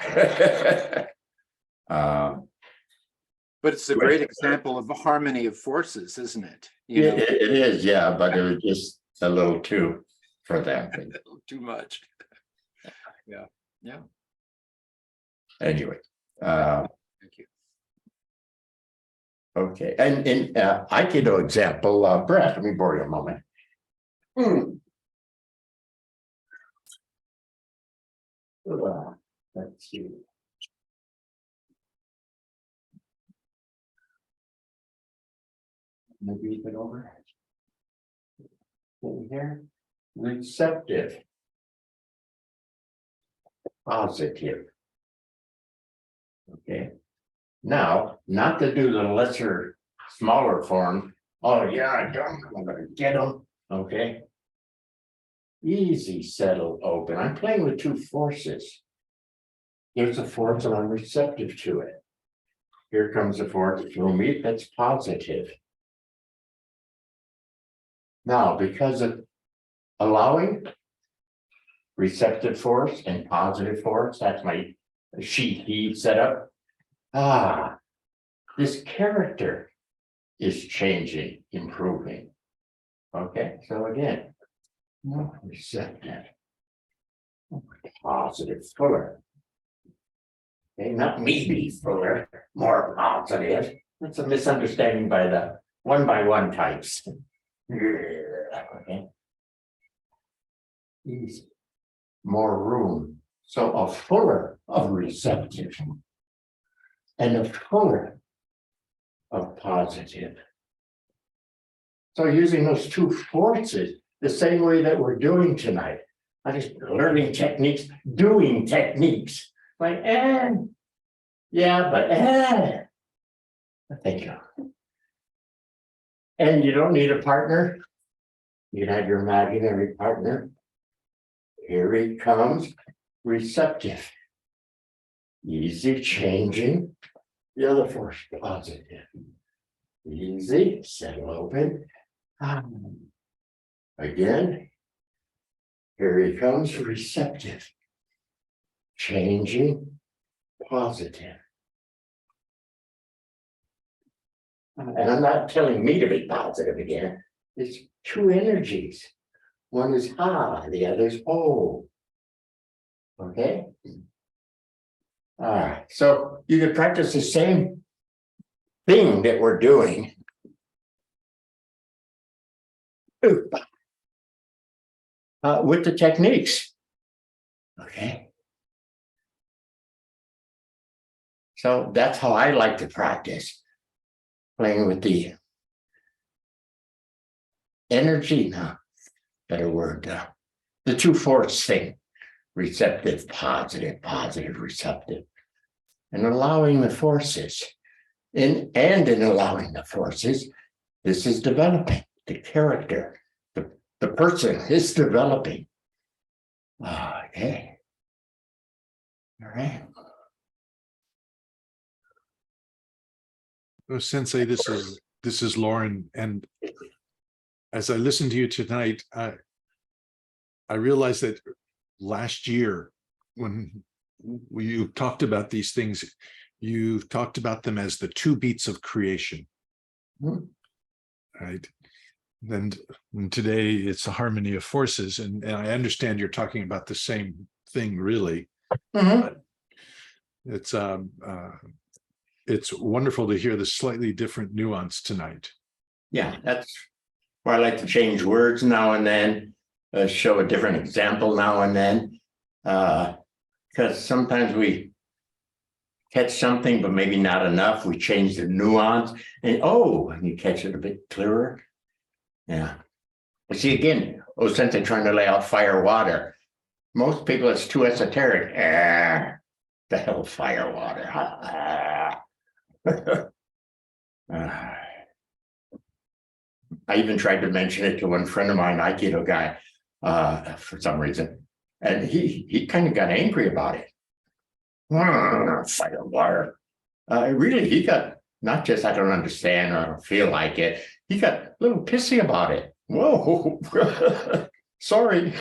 But it's a great example of a harmony of forces, isn't it? You know? It is, yeah, but it was just a little too for them. Too much. Yeah. Anyway, Thank you. okay. And in Aikido example, Brett, let me borrow you a moment. Let's see. Maybe even over. In here, receptive. Positive. Okay. Now, not to do the lesser, smaller form. Oh, yeah, I'm gonna get them. Okay. Easy, settle, open. I'm playing with two forces. Here's a force and I'm receptive to it. Here comes a force through me that's positive. Now, because of allowing receptive force and positive force, that's my sheet heat setup. This character is changing, improving. Okay, so again, no receptive, positive fuller. Okay, not maybe fuller, more positive. That's a misunderstanding by the one types. Okay. Easy. More room. So a fuller of receptive and a fuller of positive. So using those two forces the same way that we're doing tonight. I just learning techniques, doing techniques. Like, yeah, but thank you. And you don't need a partner. You can have your imaginary partner. Here he comes, receptive. Easy, changing. The other force, positive. Easy, settle open. Again. Here he comes, receptive. Changing, positive. And I'm not telling me to be positive again. It's two energies. One is the other is oh. Okay. All right. So you can practice the same thing that we're doing. With the techniques. Okay. So that's how I like to practice. Playing with the energy, no, better word, the two force thing, receptive, positive, receptive, and allowing the forces. In allowing the forces, this is developing the character. The person is developing. Okay. All right. Oh, Sensei, this is Lauren, and as I listened to you tonight, I realized that last year when you talked about these things, you talked about them as the two beats of creation, right? And today it's a harmony of forces, and I understand you're talking about the same thing, really. But it's wonderful to hear the slightly different nuance tonight. Yeah, that's where I like to change words now and then, show a different example now and then, because sometimes we catch something, but maybe not enough. We change the nuance, and you catch it a bit clearer. Yeah. But see, again, OSensei trying to lay out fire, water. Most people, it's too esoteric. The hell, fire, water. I even tried to mention it to one friend of mine, Aikido guy, for some reason, and he kind of got angry about it. Fire, water. Really, he got not just I don't understand or I don't feel like it. He got a little pissy about it. Whoa, sorry.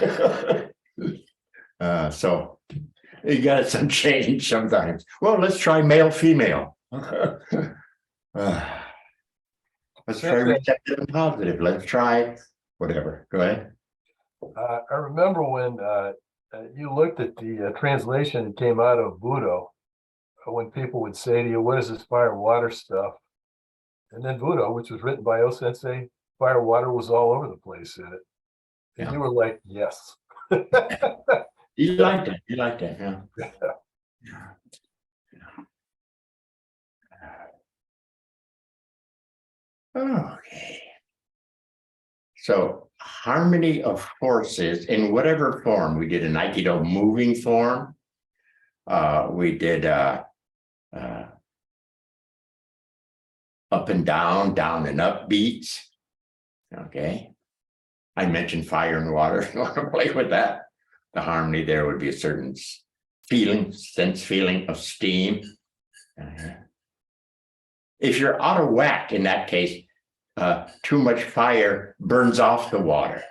So you got some change sometimes. Well, let's try male, female. Let's try receptive and positive. Let's try whatever. Go ahead. I remember when you looked at the translation that came out of Budo, when people would say to you, what is this fire water stuff? And then Budo, which was written by OSensei, fire water was all over the place in it. And you were like, yes. You liked it. You liked it. Yeah. Okay. So harmony of forces in whatever form. We did an Aikido moving form. We did up and down and up beats. Okay. I mentioned fire and water. If you want to play with that, the harmony there would be a certain feeling of steam. If you're out of whack in that case, too much fire burns off the water.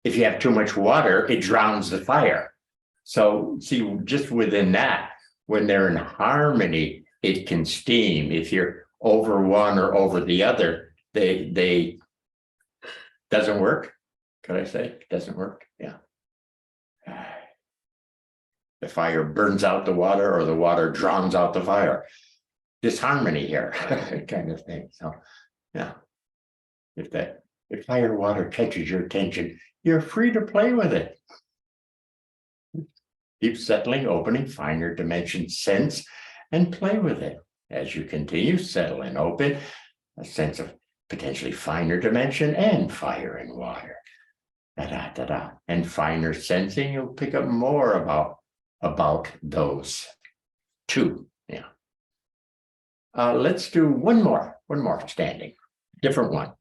If you have too much water, it drowns the fire. So see, just within that, when they're in harmony, it can steam. If you're over one or over the other, they doesn't work. Could I say doesn't work? Yeah. the fire burns out the water or the water drowns out the fire. Disharmony here, kind of thing. So, yeah. If fire water catches your attention, you're free to play with it. Keep settling, opening, finer dimension sense, and play with it. As you continue, settle and open, a sense of potentially finer dimension and fire and water. Da-da-da-da. And finer sensing, you'll pick up more about those two. Yeah. Let's do one more standing. Different one.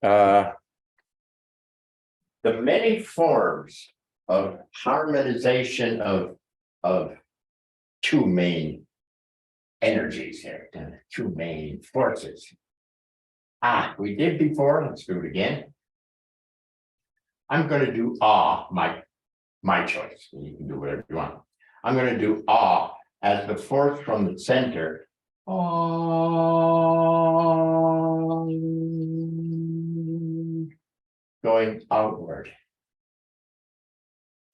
The many forms of harmonization of two main energies here, two main forces. We did before, let's do it again. I'm going to do my choice. You can do whatever you want. I'm going to do as the force from the center. Going outward.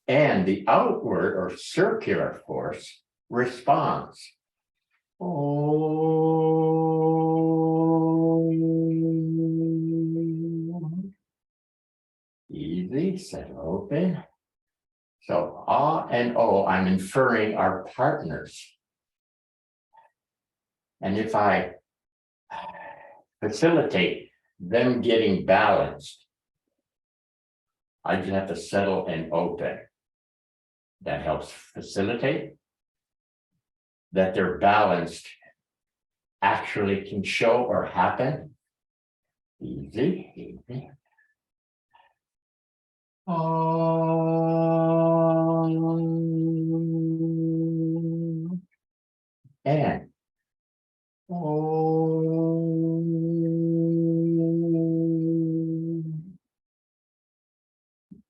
And the outward or circular force responds. Easy, settle, open. So and O, I'm inferring are partners. And if I facilitate them getting balanced, I just have to settle and open. That helps facilitate. That they're balanced actually can show or happen. Easy. And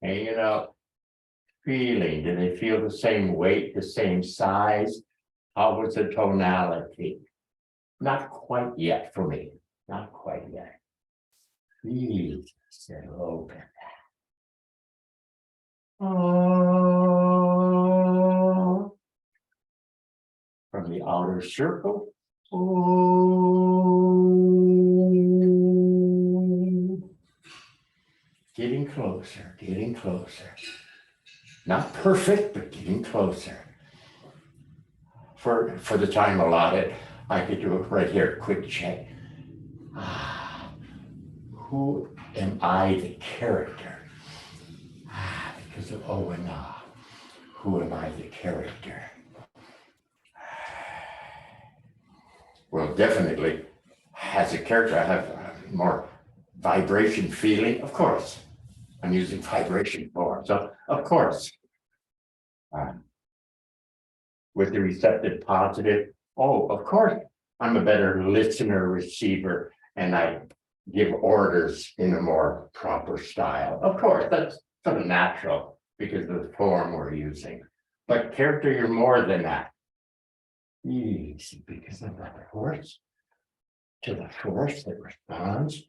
hanging out, feeling. Do they feel the same weight, the same size? How was the tonality? Not quite yet for me. Not quite yet. Please settle open. From the outer circle. Getting closer, getting closer. Not perfect, but getting closer. For the time allotted, I could do it right here, quick check. Who am I, the character? Because of O and Ah. Who am I, the character? Well, definitely, as a character, I have more vibration feeling, of course. I'm using vibration form, so of course. With the receptive positive, of course, I'm a better listener, receiver, and I give orders in a more proper style. Of course, that's sort of natural because of the form we're using. But character, you're more than that. Easy, because of the force to the force that responds.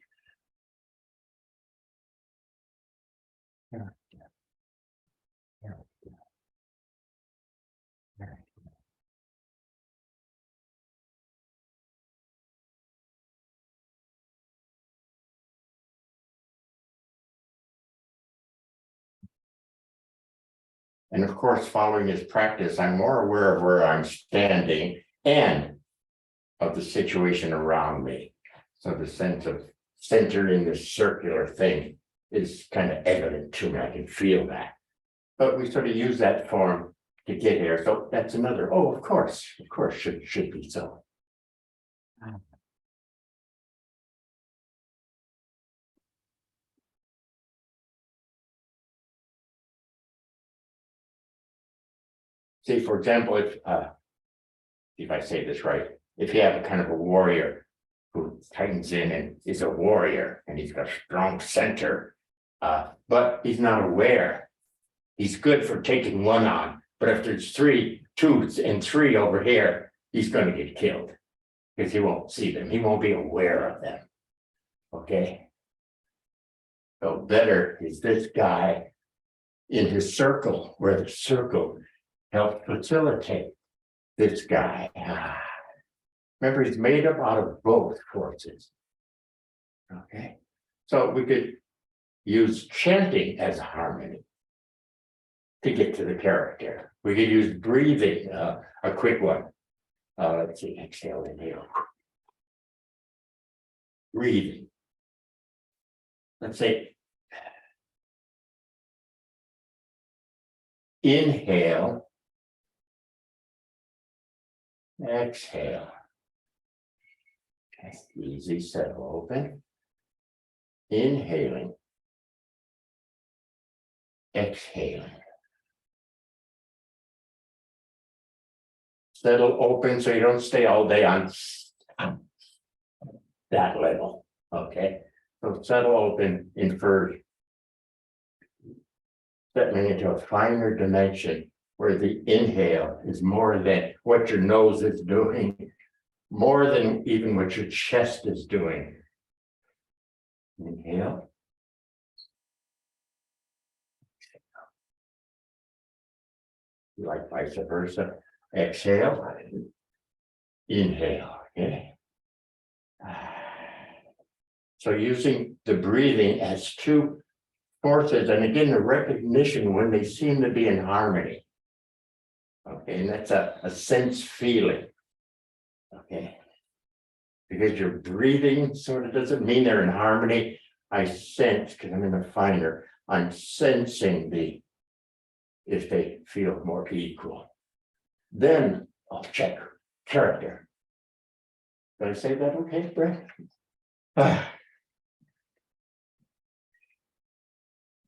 And of course, following his practice, I'm more aware of where I'm standing and of the situation around me. So the sense of centering this circular thing is kind of evident to me. I can feel that. But we sort of use that form to get here. So that's another, of course, should be so. See, for example, if I say this right, if you have a kind of a warrior who tightens in and is a warrior and he's got a strong center, but he's not aware. He's good for taking one on, but if there's two and three over here, he's going to get killed because he won't see them. He won't be aware of them. Okay. So better is this guy in his circle, where the circle help facilitate this guy. Remember, he's made up out of both forces. Okay, so we could use chanting as harmony to get to the character. We could use breathing, a quick one. Let's see, exhale, inhale. Breathing. Let's say inhale, exhale. Okay, easy, settle, open. Inhaling, exhaling. Settle, open, so you don't stay all day on that level, okay? So settle, open infers settling into a finer dimension where the inhale is more than what your nose is doing, more than even what your chest is doing. Inhale. Like vice versa. Exhale. Inhale. Okay. So using the breathing as two forces, and again, the recognition when they seem to be in harmony. Okay, and that's a sense feeling. Okay. Because you're breathing sort of doesn't mean they're in harmony. I sense, because I'm in a finer, I'm sensing if they feel more equal. Then I'll check character. Did I say that okay, Brett?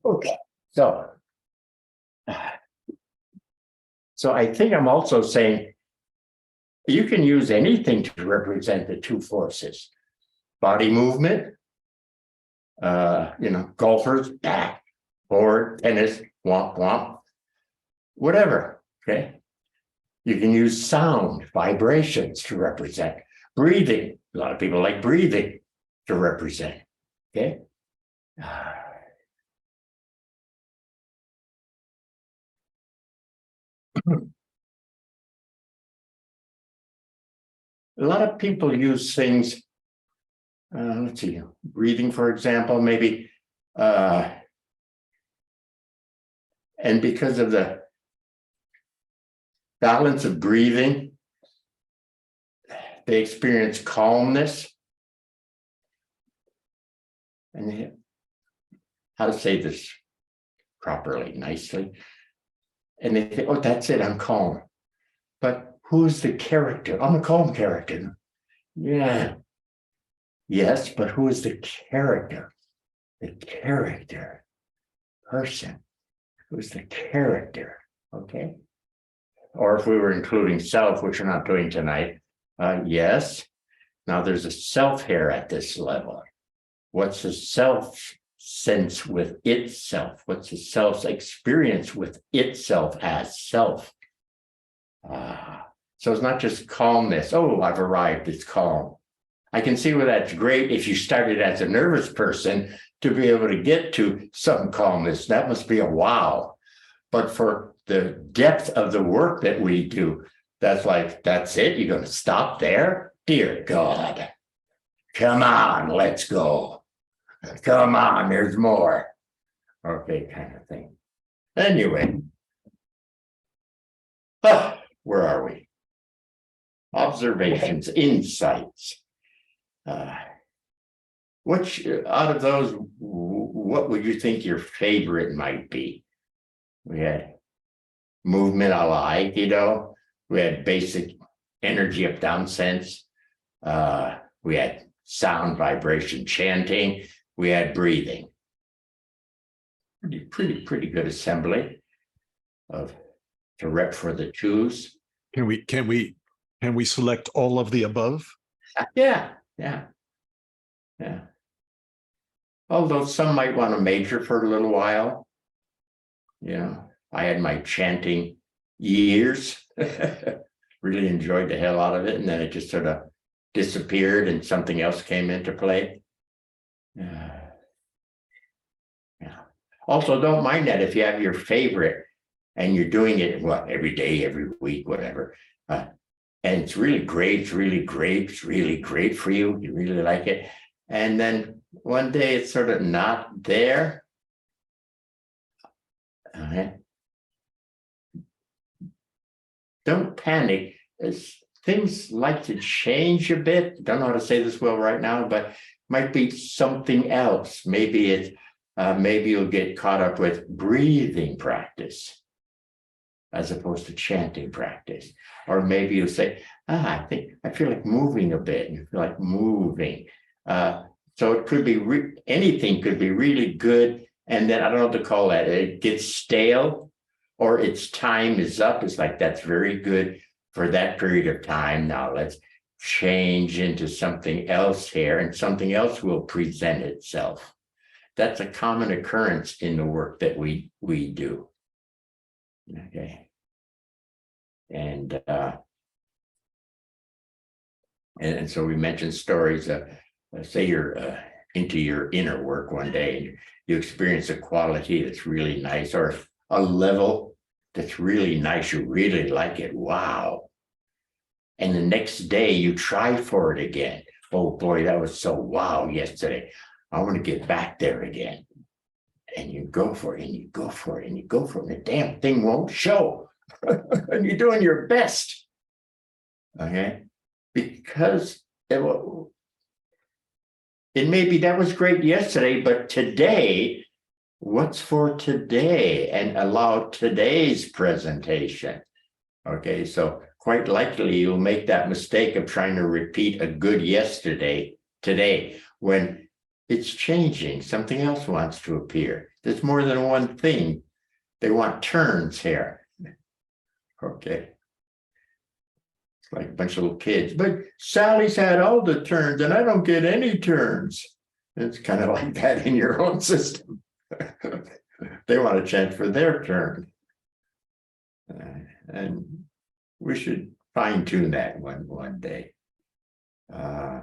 Okay, so I think I'm also saying you can use anything to represent the two forces. Body movement, golfers, back, forward, tennis, womp, womp, whatever, okay? You can use sound, vibrations to represent. Breathing, a lot of people like breathing to represent, okay? A lot of people use things, let's see, breathing, for example, maybe, and because of the balance of breathing, they experience calmness. And how to say this properly, nicely. And they think, oh, that's it, I'm calm. But who's the character? I'm a calm character. Yeah. Yes, but who is the character? The character, person. Who's the character? Okay. Or if we were including self, which we're not doing tonight, yes. Now there's a self here at this level. What's the self sense with itself? What's the self's experience with itself as self? So it's not just calmness. Oh, I've arrived, it's calm. I can see where that's great if you started as a nervous person to be able to get to some calmness. That must be a wow. But for the depth of the work that we do, that's like, that's it? You're going to stop there? Dear God. Come on, let's go. Come on, there's more. Okay, kind of thing. Anyway. Where are we? Observations, insights. Which out of those, what would you think your favorite might be? We had movement a la Aikido. We had basic energy up down sense. We had sound, vibration, chanting. We had breathing. Pretty good assembly of to rep for the twos. Can we select all of the above? Yeah. Although some might want to major for a little while. I had my chanting years. Really enjoyed the hell out of it, and then it just sort of disappeared and something else came into play. Yeah. Also, don't mind that if you have your favorite. and you're doing it, what, every day, every week, whatever. And it's really great, it's really great, it's really great for you. You really like it. And then one day it's sort of not there. Don't panic. Things like to change a bit. Don't know how to say this well right now, but might be something else. Maybe it's maybe you'll get caught up with breathing practice as opposed to chanting practice. Or maybe you'll say, I feel like moving a bit. You feel like moving. So it could be anything could be really good. And then I don't know what to call that. It gets stale or its time is up. It's like, that's very good for that period of time. Now let's change into something else here, and something else will present itself. That's a common occurrence in the work that we do. Okay. And so we mentioned stories of, say you're into your inner work one day and you experience a quality that's really nice, or a level that's really nice, you really like it, wow. And the next day you try for it again. Oh boy, that was so wow yesterday. I want to get back there again. And you go for it, and you go for it, and you go for it, and the damn thing won't show. And you're doing your best. Okay? Because it may be that was great yesterday, but today, what's for today? And allow today's presentation. Okay, so quite likely you'll make that mistake of trying to repeat a good yesterday today, when it's changing. Something else wants to appear. There's more than one thing. They want turns here. Okay. It's like a bunch of little kids. But Sally's had all the turns and I don't get any turns. It's kind of like that in your own system. They want a chance for their turn. And we should fine tune that one day. Yeah.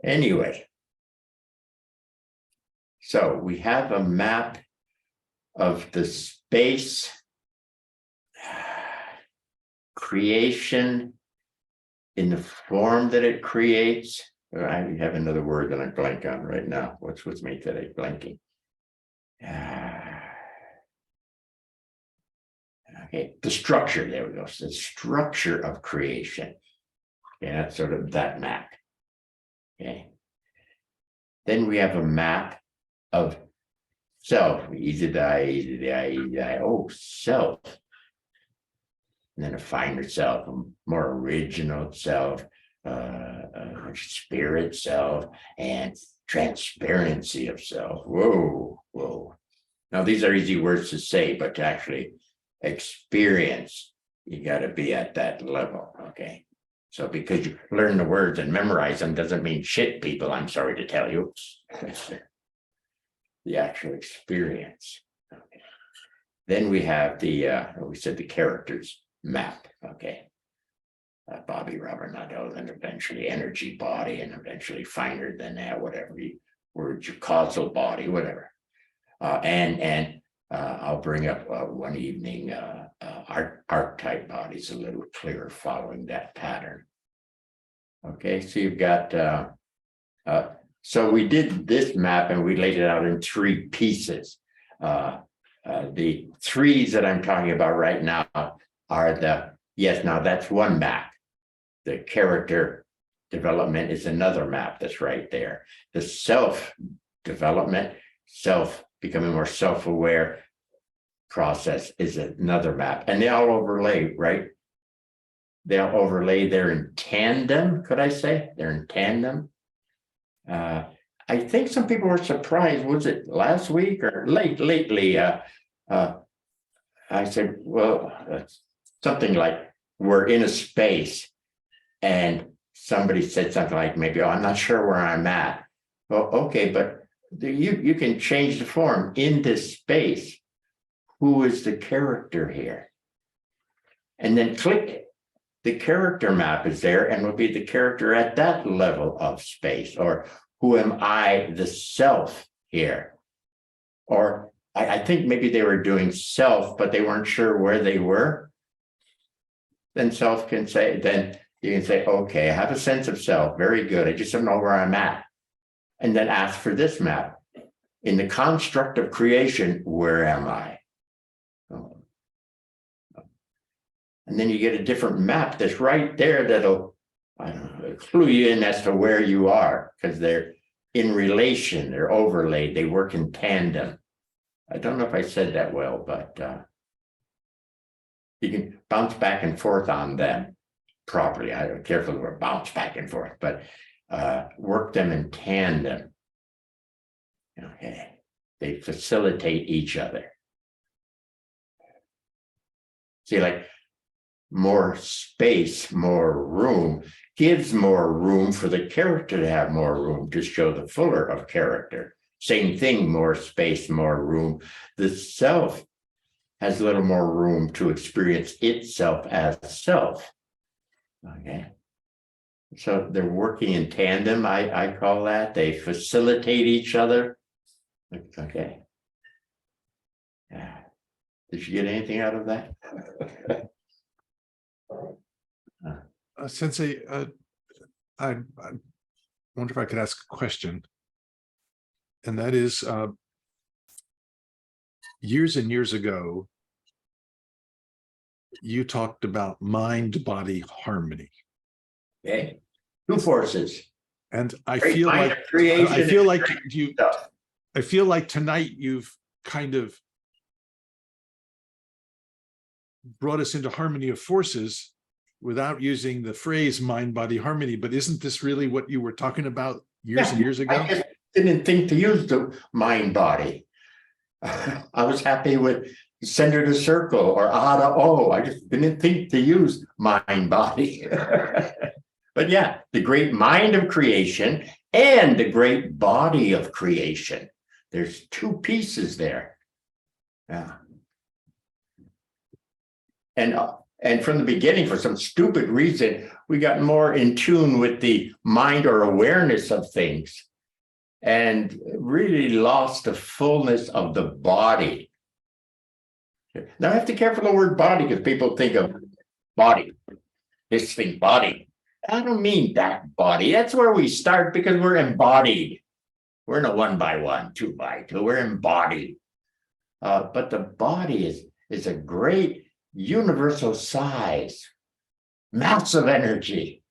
Anyway, so we have a map of the space creation in the form that it creates. I have another word that I blank on right now. What's with me today? Blanking. Okay, the structure, there we go. So the structure of creation. Yeah, that's sort of that map. Okay. Then we have a map of self. Easy die. Oh, self. And then a finer self, a more original self, spirit self, and transparency of self. Whoa. Now, these are easy words to say, but to actually experience, you got to be at that level. Okay. So because you learn the words and memorize them doesn't mean shit, people, I'm sorry to tell you. The actual experience. Okay. Then we have we said the characters map. Okay. Bobby, Robert, Nadeau, then eventually energy body, and eventually finer than that, whatever words, your causal body, whatever. I'll bring up one evening archetype bodies a little clearer following that pattern. Okay, so you've got so we did this map and we laid it out in 3 pieces. The 3s that I'm talking about right now are now that's one map. The character development is another map that's right there. The self development, becoming more self-aware process is another map, and they all overlay, right? They all overlay. They're in tandem. Could I say they're in tandem? I think some people were surprised. Was it last week or lately? I said, well, something like we're in a space, and somebody said something like maybe, oh, I'm not sure where I'm at. Well, okay, but you can change the form in this space. Who is the character here? And then click it. The character map is there and will be the character at that level of space. Or who am I, the self here? Or I think maybe they were doing self, but they weren't sure where they were. Then self can say, then you can say, okay, I have a sense of self. Very good. I just don't know where I'm at. And then ask for this map. In the construct of creation, where am I? And then you get a different map that's right there that'll, I don't know, clue you in as to where you are, because they're in relation, they're overlaid, they work in tandem. I don't know if I said that well, but you can bounce back and forth on them properly. I don't care if we're bounce back and forth, but work them in tandem. Okay, they facilitate each other. See, like more space, more room gives more room for the character to have more room to show the fuller of character. Same thing, more space, more room. The self has a little more room to experience itself as self. Okay. So they're working in tandem, I call that. They facilitate each other. Okay. Yeah. Did you get anything out of that? Sensei, I wonder if I could ask a question. And that is, years and years ago, you talked about mind-body harmony. Okay. Two forces. And I Great feel mind like of creation I feel and like great you stuff. I feel like tonight you've kind of brought us into harmony of forces without using the phrase mind-body harmony. But isn't this really what you were talking about years and years ago? I just didn't think to use the mind body. I was happy with center to circle or ah to O. I just didn't think to use mind body. But yeah, the great mind of creation and the great body of creation. There's two pieces there. Yeah. And from the beginning, for some stupid reason, we got more in tune with the mind or awareness of things and really lost the fullness of the body. Now I have to care for the word body because people think of body, this thing, body. I don't mean that body. That's where we start because we're embodied. We're in a 1 by 1, 2 by 2. We're embodied. But the body is a great universal size, massive energy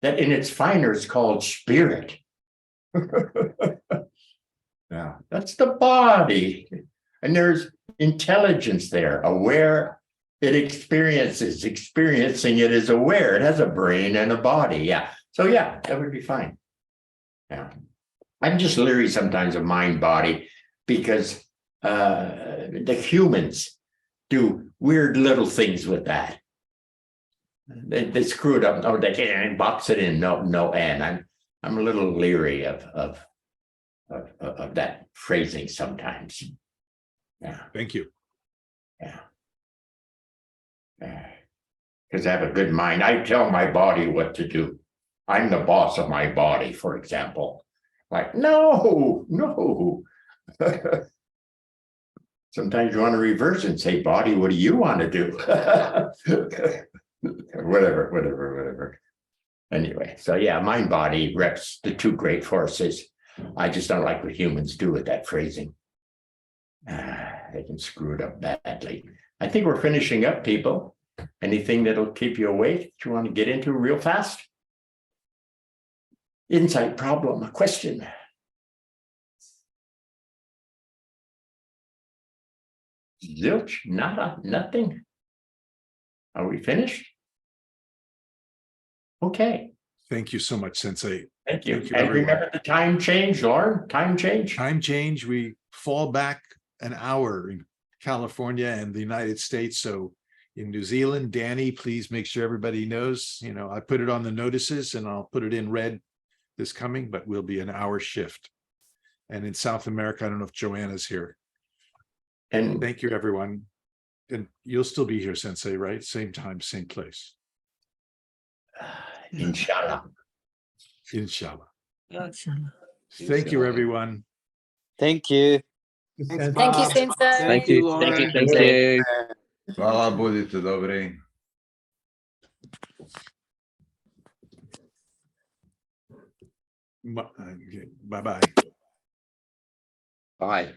that in its finer is called spirit. Yeah, that's the body. And there's intelligence there, aware. It experiencing it is aware. It has a brain and a body. Yeah. So yeah, that would be fine. Yeah. I'm just leery sometimes of mind body because the humans do weird little things with that. They screw it up. Oh, they can't box it in. No, and I'm a little leery of that phrasing sometimes. Yeah. Thank you. Yeah. Because I have a good mind. I tell my body what to do. I'm the boss of my body, for example. Like, no. Sometimes you want to reverse and say, body, what do you want to do? Whatever. Anyway, so yeah, mind body reps the two great forces. I just don't like what humans do with that phrasing. They can screw it up badly. I think we're finishing up, people. Anything that'll keep you awake that you want to get into real fast? Insight, problem, a question. Zilch, nada, nothing. Are we finished? Okay. Thank you so much, Sensei. Thank you. Thank you, And everyone. remember the time change, Lauren? Time change? Time change, we fall back an hour in California and the United States. So in New Zealand, Danny, please make sure everybody knows, I put it on the notices and I'll put it in red this coming, but we'll be an hour shift. And in South America, I don't know if Joanna's here. And Thank you, everyone. And you'll still be here, Sensei, right? Same time, same place. inshallah. Inshallah. Thank you, everyone. Thank you. Thanks, Thank you, Bob. Sensei. Thank you, Lauren. Thank you, Sensei. Hvala, budite dobri. Bye-bye. Bye.